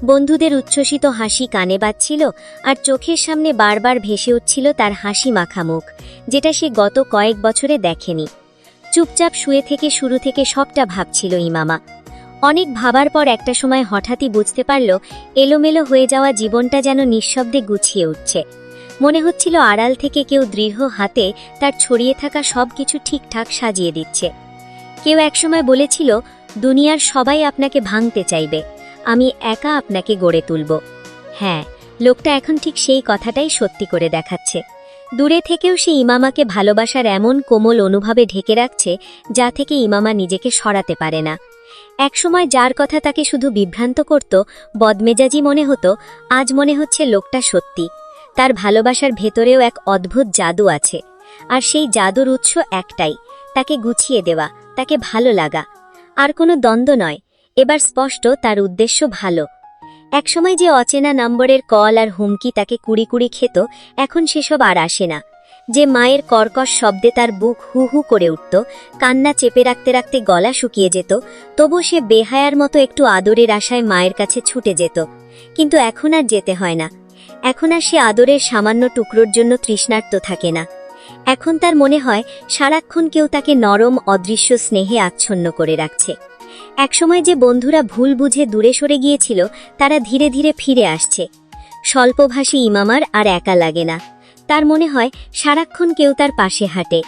বন্ধুদের উচ্ছ্বসিত হাসি কানে বাজছিল, আর চোখের সামনে বারবার ভেসে উঠছিল তার হাসি মাখা মুখ, যেটা সে গত কয়েক বছরে দেখেনি। চুপচাপ শুয়ে থেকে শুরু থেকে সবটা ভাবছিল ইমামা। অনেক ভাবার পর একটা সময় হঠাৎই বুঝতে পারল এলোমেলো হয়ে যাওয়া জীবনটা যেন নিঃশব্দে গুছিয়ে উঠছে। মনে হচ্ছিল আড়াল থেকে কেউ দৃঢ় হাতে তার ছড়িয়ে থাকা সব কিছু ঠিকঠাক সাজিয়ে দিচ্ছে। কেউ একসময় বলেছিল, দুনিয়ার সবাই আপনাকে ভাঙতে চাইবে, আমি একা আপনাকে গড়ে তুলব। হ্যাঁ, লোকটা এখন ঠিক সেই কথাটাই সত্যি করে দেখাচ্ছে। দূরে থেকেও সে ইমামাকে ভালোবাসার এমন কোমল অনুভবে ঢেকে রাখছে, যা থেকে ইমামা নিজেকে সরাতে পারে না। একসময় যার কথা তাকে শুধু বিভ্রান্ত করত, বদমেজাজি মনে হতো, আজ মনে হচ্ছে লোকটা সত্যি। তার ভালোবাসার ভেতরেও এক অদ্ভুত জাদু আছে, আর সেই জাদুর উৎস একটাই, তাকে গুছিয়ে দেওয়া, তাকে ভালো লাগা। আর কোনো দ্বন্দ্ব নয়, এবার স্পষ্ট তার উদ্দেশ্য ভালো। একসময় যে অচেনা নম্বরের কল আর হুমকি তাকে কুড়ি কুড়ি খেত, এখন সেসব আর আসে না। যে মায়ের কর্কশ শব্দে তার বুক হু হু করে উঠত, কান্না চেপে রাখতে রাখতে গলা শুকিয়ে যেত, তবু সে বেহায়ার মতো একটু আদরের আশায় মায়ের কাছে ছুটে যেত। কিন্তু এখন আর যেতে হয় না। এখন আর সে আদরের সামান্য টুকরোর জন্য তৃষ্ণার্ত থাকে না। এখন তার মনে হয় সারাক্ষণ কেউ তাকে নরম অদৃশ্য স্নেহে আচ্ছন্ন করে রাখছে। একসময় যে বন্ধুরা ভুল বুঝে দূরে সরে গিয়েছিল, তারা ধীরে ধীরে ফিরে আসছে। স্বল্পভাষী ইমামার আর একা লাগে না। তার মনে হয় সারাক্ষণ কেউ তার পাশে হাঁটে,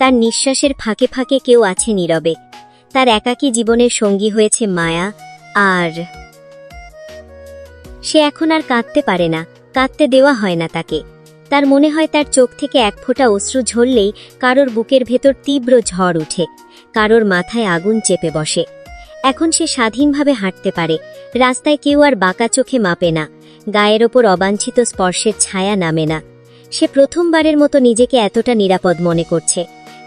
তার নিঃশ্বাসের ফাঁকে ফাঁকে কেউ আছে নীরবে। তার একাকী জীবনের সঙ্গী হয়েছে মায়া। আর সে এখন আর কাঁদতে পারে না, কাঁদতে দেওয়া হয় না তাকে। তার মনে হয় তার চোখ থেকে এক ফোঁটা অশ্রু ঝরলেই কারোর বুকের ভেতর তীব্র ঝড় উঠে, কারোর মাথায় আগুন চেপে বসে। এখন সে স্বাধীনভাবে হাঁটতে পারে, রাস্তায় কেউ আর বাঁকা চোখে মাপে না, গায়ের ওপর অবাঞ্ছিত স্পর্শের ছায়া নামে না। সে প্রথমবারের মতো নিজেকে এতটা নিরাপদ মনে করছে,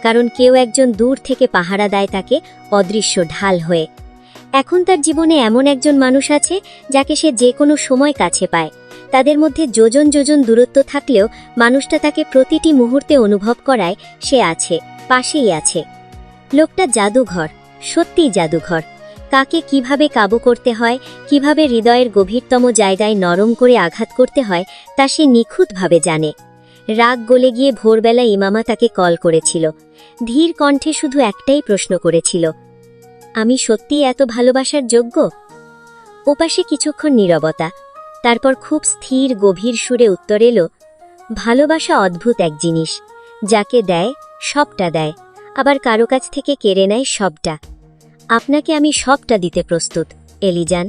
কারণ কেউ একজন দূর থেকে পাহারা দেয় তাকে অদৃশ্য ঢাল হয়ে। এখন তার জীবনে এমন একজন মানুষ আছে যাকে সে যে কোনো সময় কাছে পায়। তাদের মধ্যে যোজন যোজন দূরত্ব থাকলেও মানুষটা তাকে প্রতিটি মুহূর্তে অনুভব করায় সে আছে, পাশেই আছে। লোকটা জাদুঘর, সত্যিই জাদুঘর। কাকে কিভাবে কাবু করতে হয়, কিভাবে হৃদয়ের গভীরতম জায়গায় নরম করে আঘাত করতে হয়, তা সে নিখুঁতভাবে জানে। রাগ গলে গিয়ে ভোরবেলা ইমামা তাকে কল করেছিল। ধীর কণ্ঠে শুধু একটাই প্রশ্ন করেছিল, আমি সত্যিই এত ভালোবাসার যোগ্য? ওপাশে কিছুক্ষণ নীরবতা, তারপর খুব স্থির গভীর সুরে উত্তর এলো, ভালোবাসা অদ্ভুত এক জিনিস, যাকে দেয় সবটা দেয়, আবার কারো কাছ থেকে কেড়ে নেয় সবটা। আপনাকে আমি সবটা দিতে প্রস্তুত, এলিজান।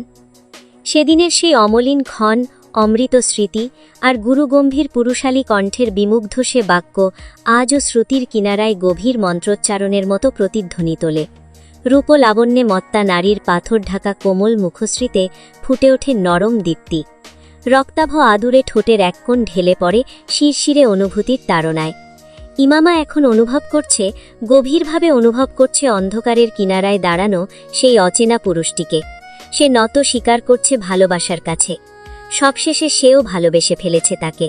সেদিনের সেই অমলিন ক্ষণ, অমৃত স্মৃতি আর গুরুগম্ভীর পুরুষালী কণ্ঠের বিমুগ্ধ সে বাক্য আজও শ্রুতির কিনারায় গভীর মন্ত্রোচ্চারণের মতো প্রতিধ্বনি তোলে। রূপলাবণ্যে মত্তা নারীর পাথর ঢাকা কোমল মুখশ্রীতে ফুটে ওঠে নরম দীপ্তি। রক্তাভ আদুরে ঠোঁটের এক কোণ ঢেলে পড়ে শিরশিরে অনুভূতির তাড়নায়। ইমামা এখন অনুভব করছে, গভীরভাবে অনুভব করছে অন্ধকারের কিনারায় দাঁড়ানো সেই অচেনা পুরুষটিকে। সে নত স্বীকার করছে ভালোবাসার কাছে। সবশেষে সেও ভালোবেসে ফেলেছে তাকে।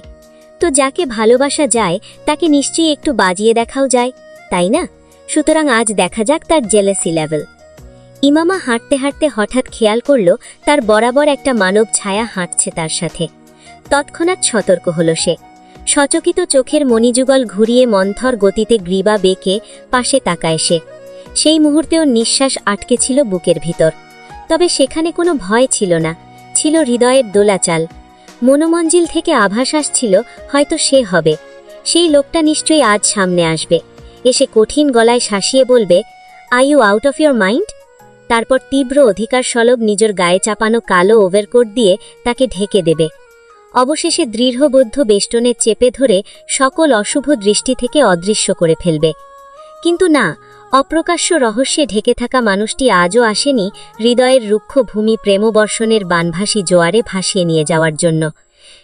তো যাকে ভালোবাসা যায় তাকে নিশ্চয়ই একটু বাজিয়ে দেখাও যায়, তাই না? সুতরাং আজ দেখা যাক তার জেলেসি লেভেল। ইমামা হাঁটতে হাঁটতে হঠাৎ খেয়াল করল তার বরাবর একটা মানব ছায়া হাঁটছে তার সাথে। তৎক্ষণাৎ সতর্ক হল সে। সচকিত চোখের মণিযুগল ঘুরিয়ে মন্থর গতিতে গ্রীবা বেঁকে পাশে তাকায় সে। সেই মুহূর্তেও নিঃশ্বাস আটকে ছিল বুকের ভিতর। তবে সেখানে কোনো ভয় ছিল না, ছিল হৃদয়ের দোলাচাল। মনোমঞ্জিল থেকে আভাস আসছিল হয়তো সে হবে, সেই লোকটা নিশ্চয়ই আজ সামনে আসবে, এসে কঠিন গলায় শাসিয়ে বলবে, are you out of your mind? তারপর তীব্র অধিকার সলব নিজের গায়ে চাপানো কালো ওভারকোট দিয়ে তাকে ঢেকে দেবে। অবশেষে দৃঢ়বদ্ধ বেষ্টনে চেপে ধরে সকল অশুভ দৃষ্টি থেকে অদৃশ্য করে ফেলবে। কিন্তু না, অপ্রকাশ্য রহস্যে ঢেকে থাকা মানুষটি আজও আসেনি হৃদয়ের রুক্ষ ভূমি প্রেমবর্ষণের বানভাসী জোয়ারে ভাসিয়ে নিয়ে যাওয়ার জন্য।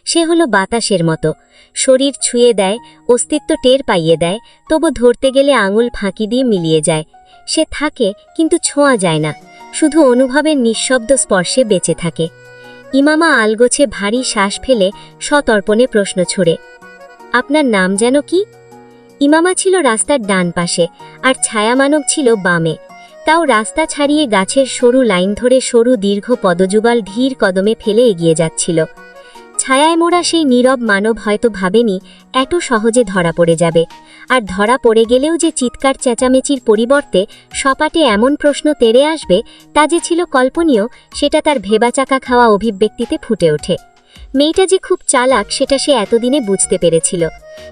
সে হলো বাতাসের মতো, শরীর ছুঁয়ে দেয়, অস্তিত্ব টের পাইয়ে দেয়, তবু ধরতে গেলে আঙুল ফাঁকি দিয়ে মিলিয়ে যায়। সে থাকে কিন্তু ছোঁয়া যায় না, শুধু অনুভবের নিঃশব্দ স্পর্শে বেঁচে থাকে। ইমামা আলগোছে ভারী শ্বাস ফেলে সতর্পণে প্রশ্ন ছুড়ে, আপনার নাম যেন কি? ইমামা ছিল রাস্তার ডান পাশে, আর ছায়ামানব ছিল বামে। তাও রাস্তা ছাড়িয়ে গাছের সরু লাইন ধরে সরু দীর্ঘ পদযুগল ধীর কদমে ফেলে এগিয়ে যাচ্ছিল। ছায়ায় মোড়া সেই নীরব মানব হয়তো ভাবেনি এত সহজে ধরা পড়ে যাবে, আর ধরা পড়ে গেলেও যে চিৎকার চেঁচামেচির পরিবর্তে সপাটে এমন প্রশ্ন তেড়ে আসবে তা যে ছিল কল্পনীয়, সেটা তার ভেবাচাকা খাওয়া অভিব্যক্তিতে ফুটে ওঠে। মেয়েটা যে খুব চালাক সেটা সে এতদিনে বুঝতে পেরেছিল,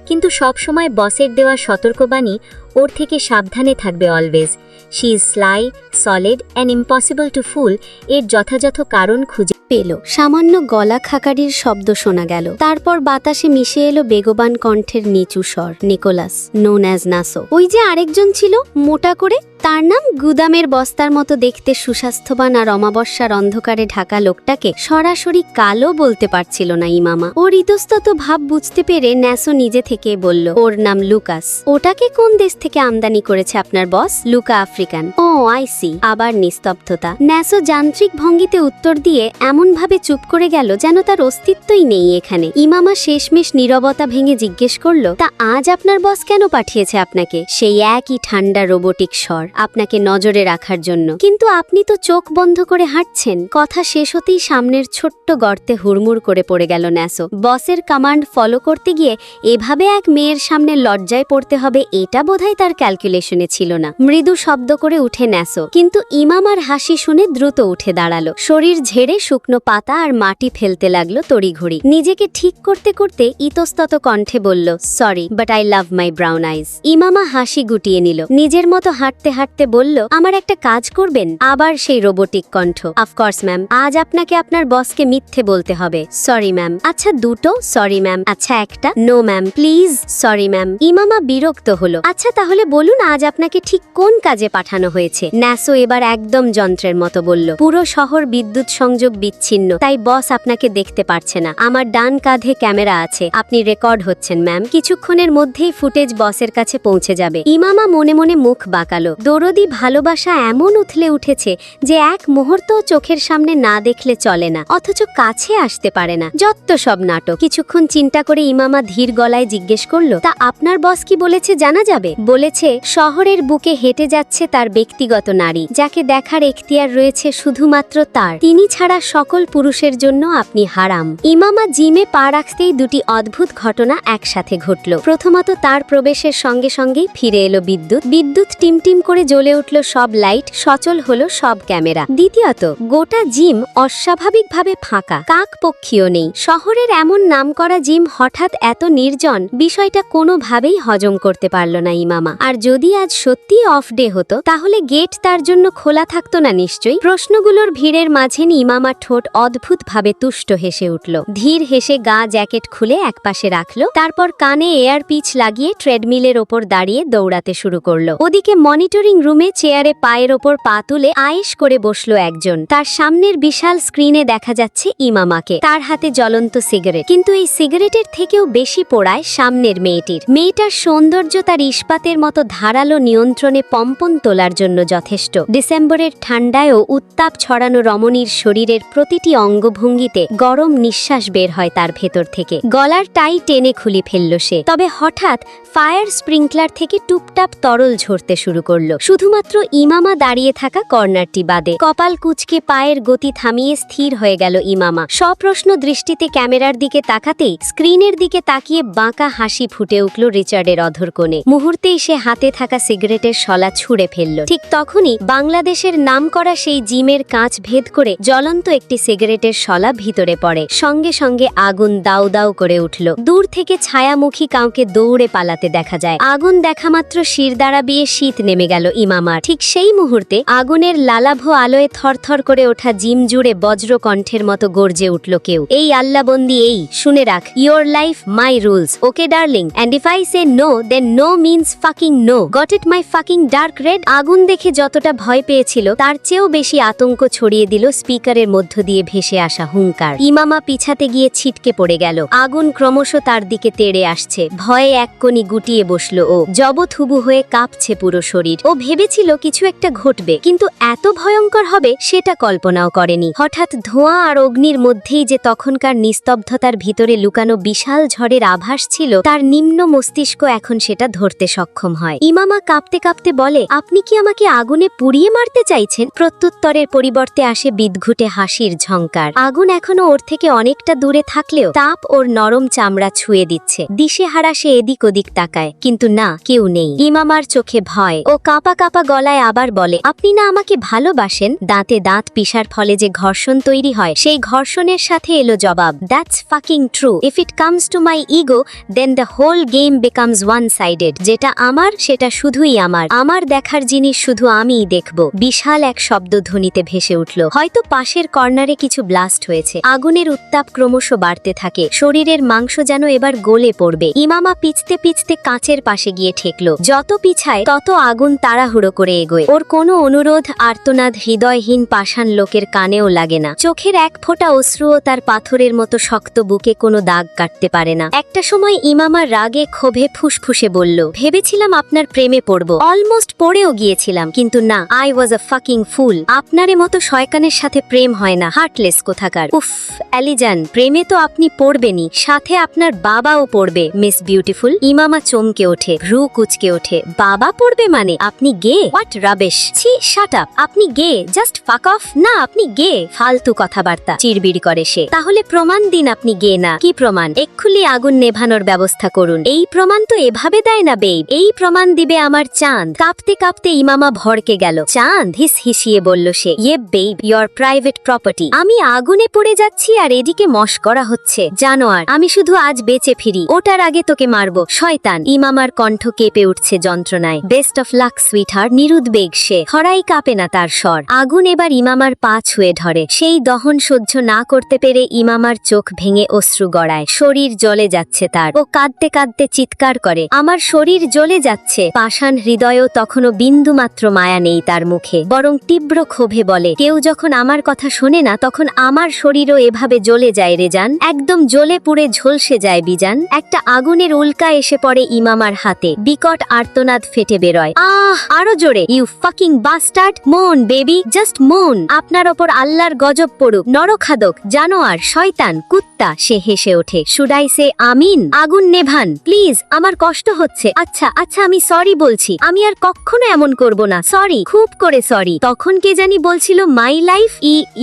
কিন্তু সবসময় বসের দেওয়া সতর্কবাণী ওর থেকে সাবধানে থাকবে always. She is sly, solid and impossible to fool. এর যথাযথ কারণ খুঁজে পেল। সামান্য গলা খাকারির শব্দ শোনা গেল। তারপর বাতাসে মিশে এলো বেগবান কণ্ঠের নিচু স্বর। Nicholas, known as Naso. ওই যে আরেকজন ছিল মোটা করে, তার নাম গুদামের বস্তার মতো দেখতে, সুস্বাস্থ্যবান আর অমাবস্যার অন্ধকারে ঢাকা লোকটাকে সরাসরি কালো বলতে পারছিল না ইমামা। ওর ইতস্তত ভাব বুঝতে পেরে ন্যাসো নিজে থেকে বলল, ওর নাম লুকাস। ওটাকে কোন দেশ থেকে আমদানি করেছে আপনার boss? Luca African. Oh I see. আবার নিস্তব্ধতা। ন্যাসো যান্ত্রিক ভঙ্গিতে উত্তর দিয়ে এমনভাবে চুপ করে গেল যেন তার অস্তিত্বই নেই এখানে। ইমামা শেষমেশ নীরবতা ভেঙে জিজ্ঞেস করল, তা আজ আপনার বস কেন পাঠিয়েছে আপনাকে? সেই একই ঠান্ডা রোবোটিক স্বর, আপনাকে নজরে রাখার জন্য। কিন্তু আপনি তো চোখ বন্ধ করে হাঁটছেন। কথা শেষ হতেই সামনের ছোট্ট গর্তে হুড়মুড় করে পড়ে গেল ন্যাসো। বসের কমান্ড ফলো করতে গিয়ে এভাবে এক মেয়ের সামনে লজ্জায় পড়তে হবে, এটা বোধহয় তার ক্যালকুলেশনে ছিল না। মৃদু শব্দ করে উঠে ন্যাসো, কিন্তু ইমামার হাসি শুনে দ্রুত উঠে দাঁড়ালো। শরীর ঝেড়ে শুকনো পাতা আর মাটি ফেলতে লাগলো তড়িঘড়ি। নিজেকে ঠিক করতে করতে ইতস্তত কণ্ঠে বলল, sorry but I love my brown eyes. Imama হাসি গুটিয়ে নিল। নিজের মতো হাঁটতে হাঁটতে বলল, আমার একটা কাজ করবেন? আবার সেই রোবোটিক কণ্ঠ, অফকোর্স ম্যাম। আজ আপনাকে আপনার বসকে মিথ্যে বলতে হবে। Sorry ma'am. আচ্ছা দুটো? Sorry ma'am. আচ্ছা একটা? No ma'am. Please? Sorry ma'am. Imama বিরক্ত হলো। আচ্ছা তাহলে বলুন আজ আপনাকে ঠিক কোন কাজে পাঠানো হয়েছে? ন্যাসো এবার একদম যন্ত্রের মতো বলল, পুরো শহর বিদ্যুৎ সংযোগ বিচ্ছিন্ন, তাই বস আপনাকে দেখতে পারছে না। আমার ডান কাঁধে ক্যামেরা আছে, আপনি রেকর্ড হচ্ছেন ম্যাম। কিছুক্ষণের মধ্যেই ফুটেজ বসের কাছে পৌঁছে যাবে। ইমামা মনে মনে মুখ বাঁকালো। দরদি ভালোবাসা এমন উথলে উঠেছে যে এক মুহূর্ত চোখের সামনে না দেখলে চলে না, অথচ কাছে আসতে পারে না। যত সব নাটক। কিছুক্ষণ চিন্তা করে ইমামা ধীর গলায় জিজ্ঞেস করলো, তা আপনার বস কি বলেছে জানা যাবে? বলেছে শহরের বুকে হেঁটে যাচ্ছে তার ব্যক্তিগত নারী, যাকে দেখার এখতিয়ার রয়েছে শুধুমাত্র তার। তিনি ছাড়া সকল পুরুষের জন্য আপনি হারাম। ইমামা জিমে পা রাখতেই দুটি অদ্ভুত ঘটনা একসাথে ঘটল। প্রথমত তার প্রবেশের সঙ্গে সঙ্গেই ফিরে এলো বিদ্যুৎ। বিদ্যুৎ টিমটিম করে জ্বলে উঠল সব লাইট, সচল হলো সব ক্যামেরা। দ্বিতীয়ত গোটা জিম অস্বাভাবিকভাবে ফাঁকা, কাক পক্ষীও নেই। শহরের এমন নামকরা জিম হঠাৎ এত নির্জন, বিষয়টা কোনোভাবেই হজম করতে পারল না ইমামা। আর যদি আজ সত্যি অফ ডে হতো তাহলে গেট তার জন্য খোলা থাকতো না নিশ্চয়ই। প্রশ্নগুলোর ভিড়ের মাঝে ইমামার ঠোঁট অদ্ভুতভাবে তুষ্ট হেসে উঠল। ধীর হেসে গা জ্যাকেট খুলে একপাশে রাখলো, তারপর কানে এয়ার পিচ লাগিয়ে ট্রেডমিলের ওপর দাঁড়িয়ে দৌড়াতে শুরু করলো। ওদিকে মনিটরিং রুমে চেয়ারে পায়ের ওপর পা তুলে আয়েশ করে বসলো একজন। তার সামনের বিশাল স্ক্রিনে দেখা যাচ্ছে ইমামাকে, তার হাতে জ্বলন্ত সিগারেট। কিন্তু এই সিগারেটের থেকেও বেশি পোড়ায় সামনের মেয়েটির। মেয়েটার সৌন্দর্য তার ইস্পাতের মতো ধারালো নিয়ন্ত্রণে পম্পন তোলার জন্য যথেষ্ট। ডিসেম্বরের ঠান্ডায়ও উত্তাপ ছড়ানো রমণীর শরীরের প্রতিটি অঙ্গভঙ্গিতে গরম নিঃশ্বাস বের হয় তার ভেতর থেকে। গলার টাই টেনে খুলে ফেলল সে। তবে হঠাৎ ফায়ার স্প্রিংকলার থেকে টুপটাপ তরল ঝরতে শুরু করলো, শুধুমাত্র ইমামা দাঁড়িয়ে থাকা কর্নারটি বাদে। কপাল কুঁচকে পায়ের গতি থামিয়ে স্থির হয়ে গেল ইমামা। সপ্রশ্ন দৃষ্টিতে ক্যামেরার দিকে তাকাতেই স্ক্রিনের দিকে তাকিয়ে বাঁকা হাসি ফুটে উঠল রিচার্ডের অধর কোণে। মুহূর্তেই সে হাতে থাকা সিগারেটের শলা ছুঁড়ে ফেলল। ঠিক তখনই বাংলাদেশের নামকরা সেই জিমের কাঁচ ভেদ করে জ্বলন্ত একটি সিগারেটের শলা ভিতরে পড়ে। সঙ্গে সঙ্গে আগুন দাউ দাউ করে উঠল। দূর থেকে ছায়ামুখী কাউকে দৌড়ে পালাতে দেখা যায়। আগুন দেখা মাত্র শিরদাঁড়া বিয়ে শীত নেমে গেল ইমামার। ঠিক সেই মুহূর্তে আগুনের লালাভ আলোয় থরথর করে ওঠা জিম জুড়ে বজ্র কণ্ঠের মতো গর্জে উঠল কেউ, এই আল্লাহবন্দি, এই শুনে রাখ, your life my rules, okay darling, and if I say no then no means fucking no, got it my fucking dark red. আগুন দেখে যতটা ভয় পেয়েছিল তার চেয়েও বেশি আতঙ্ক ছড়িয়ে দিল স্পিকারের মধ্য দিয়ে ভেসে আসা হুঙ্কার। ইমামা পিছাতে গিয়ে ছিটকে পড়ে গেল। আগুন ক্রমশ তার দিকে তেড়ে আসছে। ভয়ে এক কোণে গুটিয়ে বসলো ও। জবথুবু হয়ে কাঁপছে পুরো শরীর। ও ভেবেছিল কিছু একটা ঘটবে, কিন্তু এত ভয়ঙ্কর হবে সেটা কল্পনাও করেনি। হঠাৎ ধোঁয়া আর অগ্নির মধ্যেই যে তখনকার নিস্তব্ধতার ভিতরে লুকানো বিশাল ঝড়ের আভাস ছিল, তার নিম্ন মস্তিষ্ক এখন সেটা ধরতে সক্ষম হয়। ইমামা কাঁপতে কাঁপতে বলে, আপনি কি আমাকে আগুনে পুড়িয়ে মারতে চাইছেন? প্রত্যুত্তরের পরিবর্তে আসে বিদঘুটে হাসির ঝংকার। আগুন এখনো ওর থেকে অনেকটা দূরে থাকলেও তাপ ওর নরম চামড়া ছুঁয়ে দিচ্ছে। দিশেহারা সে এদিক ওদিক তাকায়, কিন্তু না, কেউ নেই। ইমামার চোখে ভয়। ও কাঁপা কাঁপা গলায় আবার বলে, আপনি না আমাকে ভালোবাসেন? দাঁতে দাঁত পিষার ফলে যে ঘর্ষণ তৈরি হয়, সেই ঘর্ষণের সাথে এলো জবাব, that's fucking true. If it comes to my ego then the whole game becomes one sided. যেটা আমার, সেটা শুধুই আমার। আমার দেখার জিনিস শুধু আমিই দেখব। বিশাল এক শব্দধ্বনিতে ভেসে উঠল। হয়তো পাশের কর্নারে কিছু ব্লাস্ট হয়েছে। আগুনের উত্তাপ ক্রমশ বাড়তে থাকে। শরীরের মাংস যেন এবার গলে পড়বে। ইমামা পিছতে পিছতে কাঁচের পাশে গিয়ে ঠেকল। যত পিছায় তত আগুন তাড়াহুড়ো করে এগোয়। ওর কোনো অনুরোধ আর্তনাদ হৃদয়হীন পাষাণ লোকের কানেও লাগে না। চোখের এক ফোঁটা অশ্রুও তার পাথরের মতো শক্ত বুকে কোনো দাগ কাটতে পারে না। একটা সময় ইমামা রাগে ক্ষোভে ফুসফুসে বলল, ভেবেছিলাম আপনার প্রেমে পড়ব, অলমোস্ট পড়েও গিয়েছিলাম, কিন্তু না, আই ওয়াজ আ ফাকিং ফুল। আপনারে মতো শয়তানের সাথে প্রেম হয় না, হার্টলেস কোথাকার। উফ অ্যালিজান, প্রেমে তো আপনি পড়বেনই, সাথে আপনার বাবাও পড়বে মিস বিউটিফুল। ইমামা চমকে ওঠে, ভ্রু কুচকে ওঠে। বাবা পড়বে মানে? আপনি গে? হোয়াট রাবেশ! ছি, শাট আপ! আপনি গে? জাস্ট ফাক অফ! না, আপনি গে! ফালতু কথাবার্তা, চিরবিড় করে সে। তাহলে প্রমাণ দিন আপনি গে না। কি প্রমাণ? এক্ষুনি আগুন নেভানোর ব্যবস্থা করুন। এই প্রমাণ তো এভাবে দেয় না বেব, এই প্রমাণ দিবে আমার চাঁদ। কাঁপতে কাঁপতে ইমামা ভড়কে গেল। চাঁদ? হিসিয়ে বলল সে। ইয়ে বেব, ইয়োর প্রাইভেট প্রপার্টি। আমি আগুনে পড়ে যাচ্ছি আর এদিকে মশকরা হচ্ছে। জানোয়ার, আমি শুধু আজ বেঁচে ফিরি, ওটার আগে তোকে মারবো, শয়তান। ইমামার কণ্ঠ কেঁপে উঠছে যন্ত্রণায়। Best of luck sweetheart. নিরুদ্বেগ সে, হরাই কাঁপে না তার স্বর। আগুন এবার ইমামার পা ছুঁয়ে ধরে। সেই দহন সহ্য না করতে পেরে ইমামার চোখ ভেঙে অশ্রু গড়ায়। শরীর জ্বলে যাচ্ছে তার। ও কাঁদতে কাঁদতে চিৎকার করে, আমার শরীর জ্বলে যাচ্ছে। পাষাণ হৃদয়ও তখনও বিন্দুমাত্র মায়া নেই তার মুখে, বরং তীব্র ক্ষোভে বলে, কেউ যখন আমার কথা শোনে না, তখন আমার শরীরও এভাবে জ্বলে যায় রে জান, একদম জ্বলে পুড়ে ঝলসে যায় বিজান। একটা আগুনের উল্কা এসে পড়ে ইমামার হাতে। বিকট আর্তনাদ ফেটে বেরোয়। আহ! আরো জোরে! You fucking bastard! Moan baby, just moan. আপনার ওপর আল্লাহর গজব পড়ুক, নরখাদক, জানোয়ার, শয়তান, কুত্তা। সে হেসে ওঠে। শুড আই সে আমিন? আগুন নেভান প্লিজ, আমার কষ্ট হচ্ছে। আচ্ছা আচ্ছা, আমি সরি বলছি, আমি আর কখনো এমন করব না, সরি, খুব করে সরি। তখন কে জানি বলছিল, my life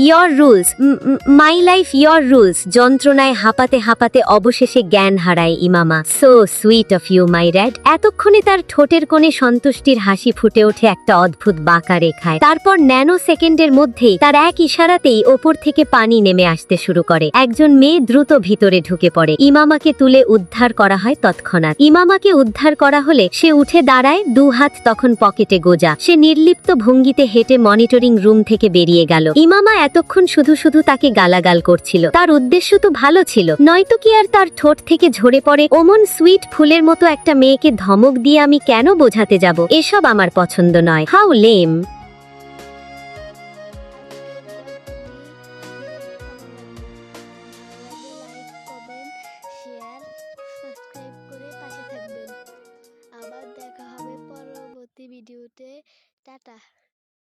your rules, my life your rules. যন্ত্রণায় হাঁপাতে হাঁপাতে অবশেষে জ্ঞান হারায় Imama. So sweet of you my red. এতক্ষণে তার ঠোঁটের কোণে সন্তুষ্টির হাসি ফুটে ওঠে একটা অদ্ভুত বাঁকা রেখায়। তারপর ন্যানো সেকেন্ডের মধ্যেই তার এক ইশারাতেই ওপর থেকে পানি নেমে আসতে শুরু করে। একজন মেয়ে দ্রুত ভিতরে ঢুকে পড়ে। ইমামাকে তুলে উদ্ধার করা হয় তৎক্ষণাৎ। ইমামাকে উদ্ধার করা হলে সে উঠে দাঁড়ায়, দু হাত তখন পকেটে গোজা। সে নির্লিপ্ত ভঙ্গিতে হেঁটে মনিটরিং রুম থেকে বেরিয়ে গেল। ইমামা এতক্ষণ শুধু শুধু তাকে গালাগাল করছিল। তার উদ্দেশ্য তো ভালো ছিল, নয়তো কি আর তার ঠোঁট থেকে ঝরে পড়ে ওমন সুইট ফুলের মতো একটা মেয়েকে ধমক দিয়ে আমি কেন বোঝাতে যাব, এসব আমার পছন্দ নয়। How lame!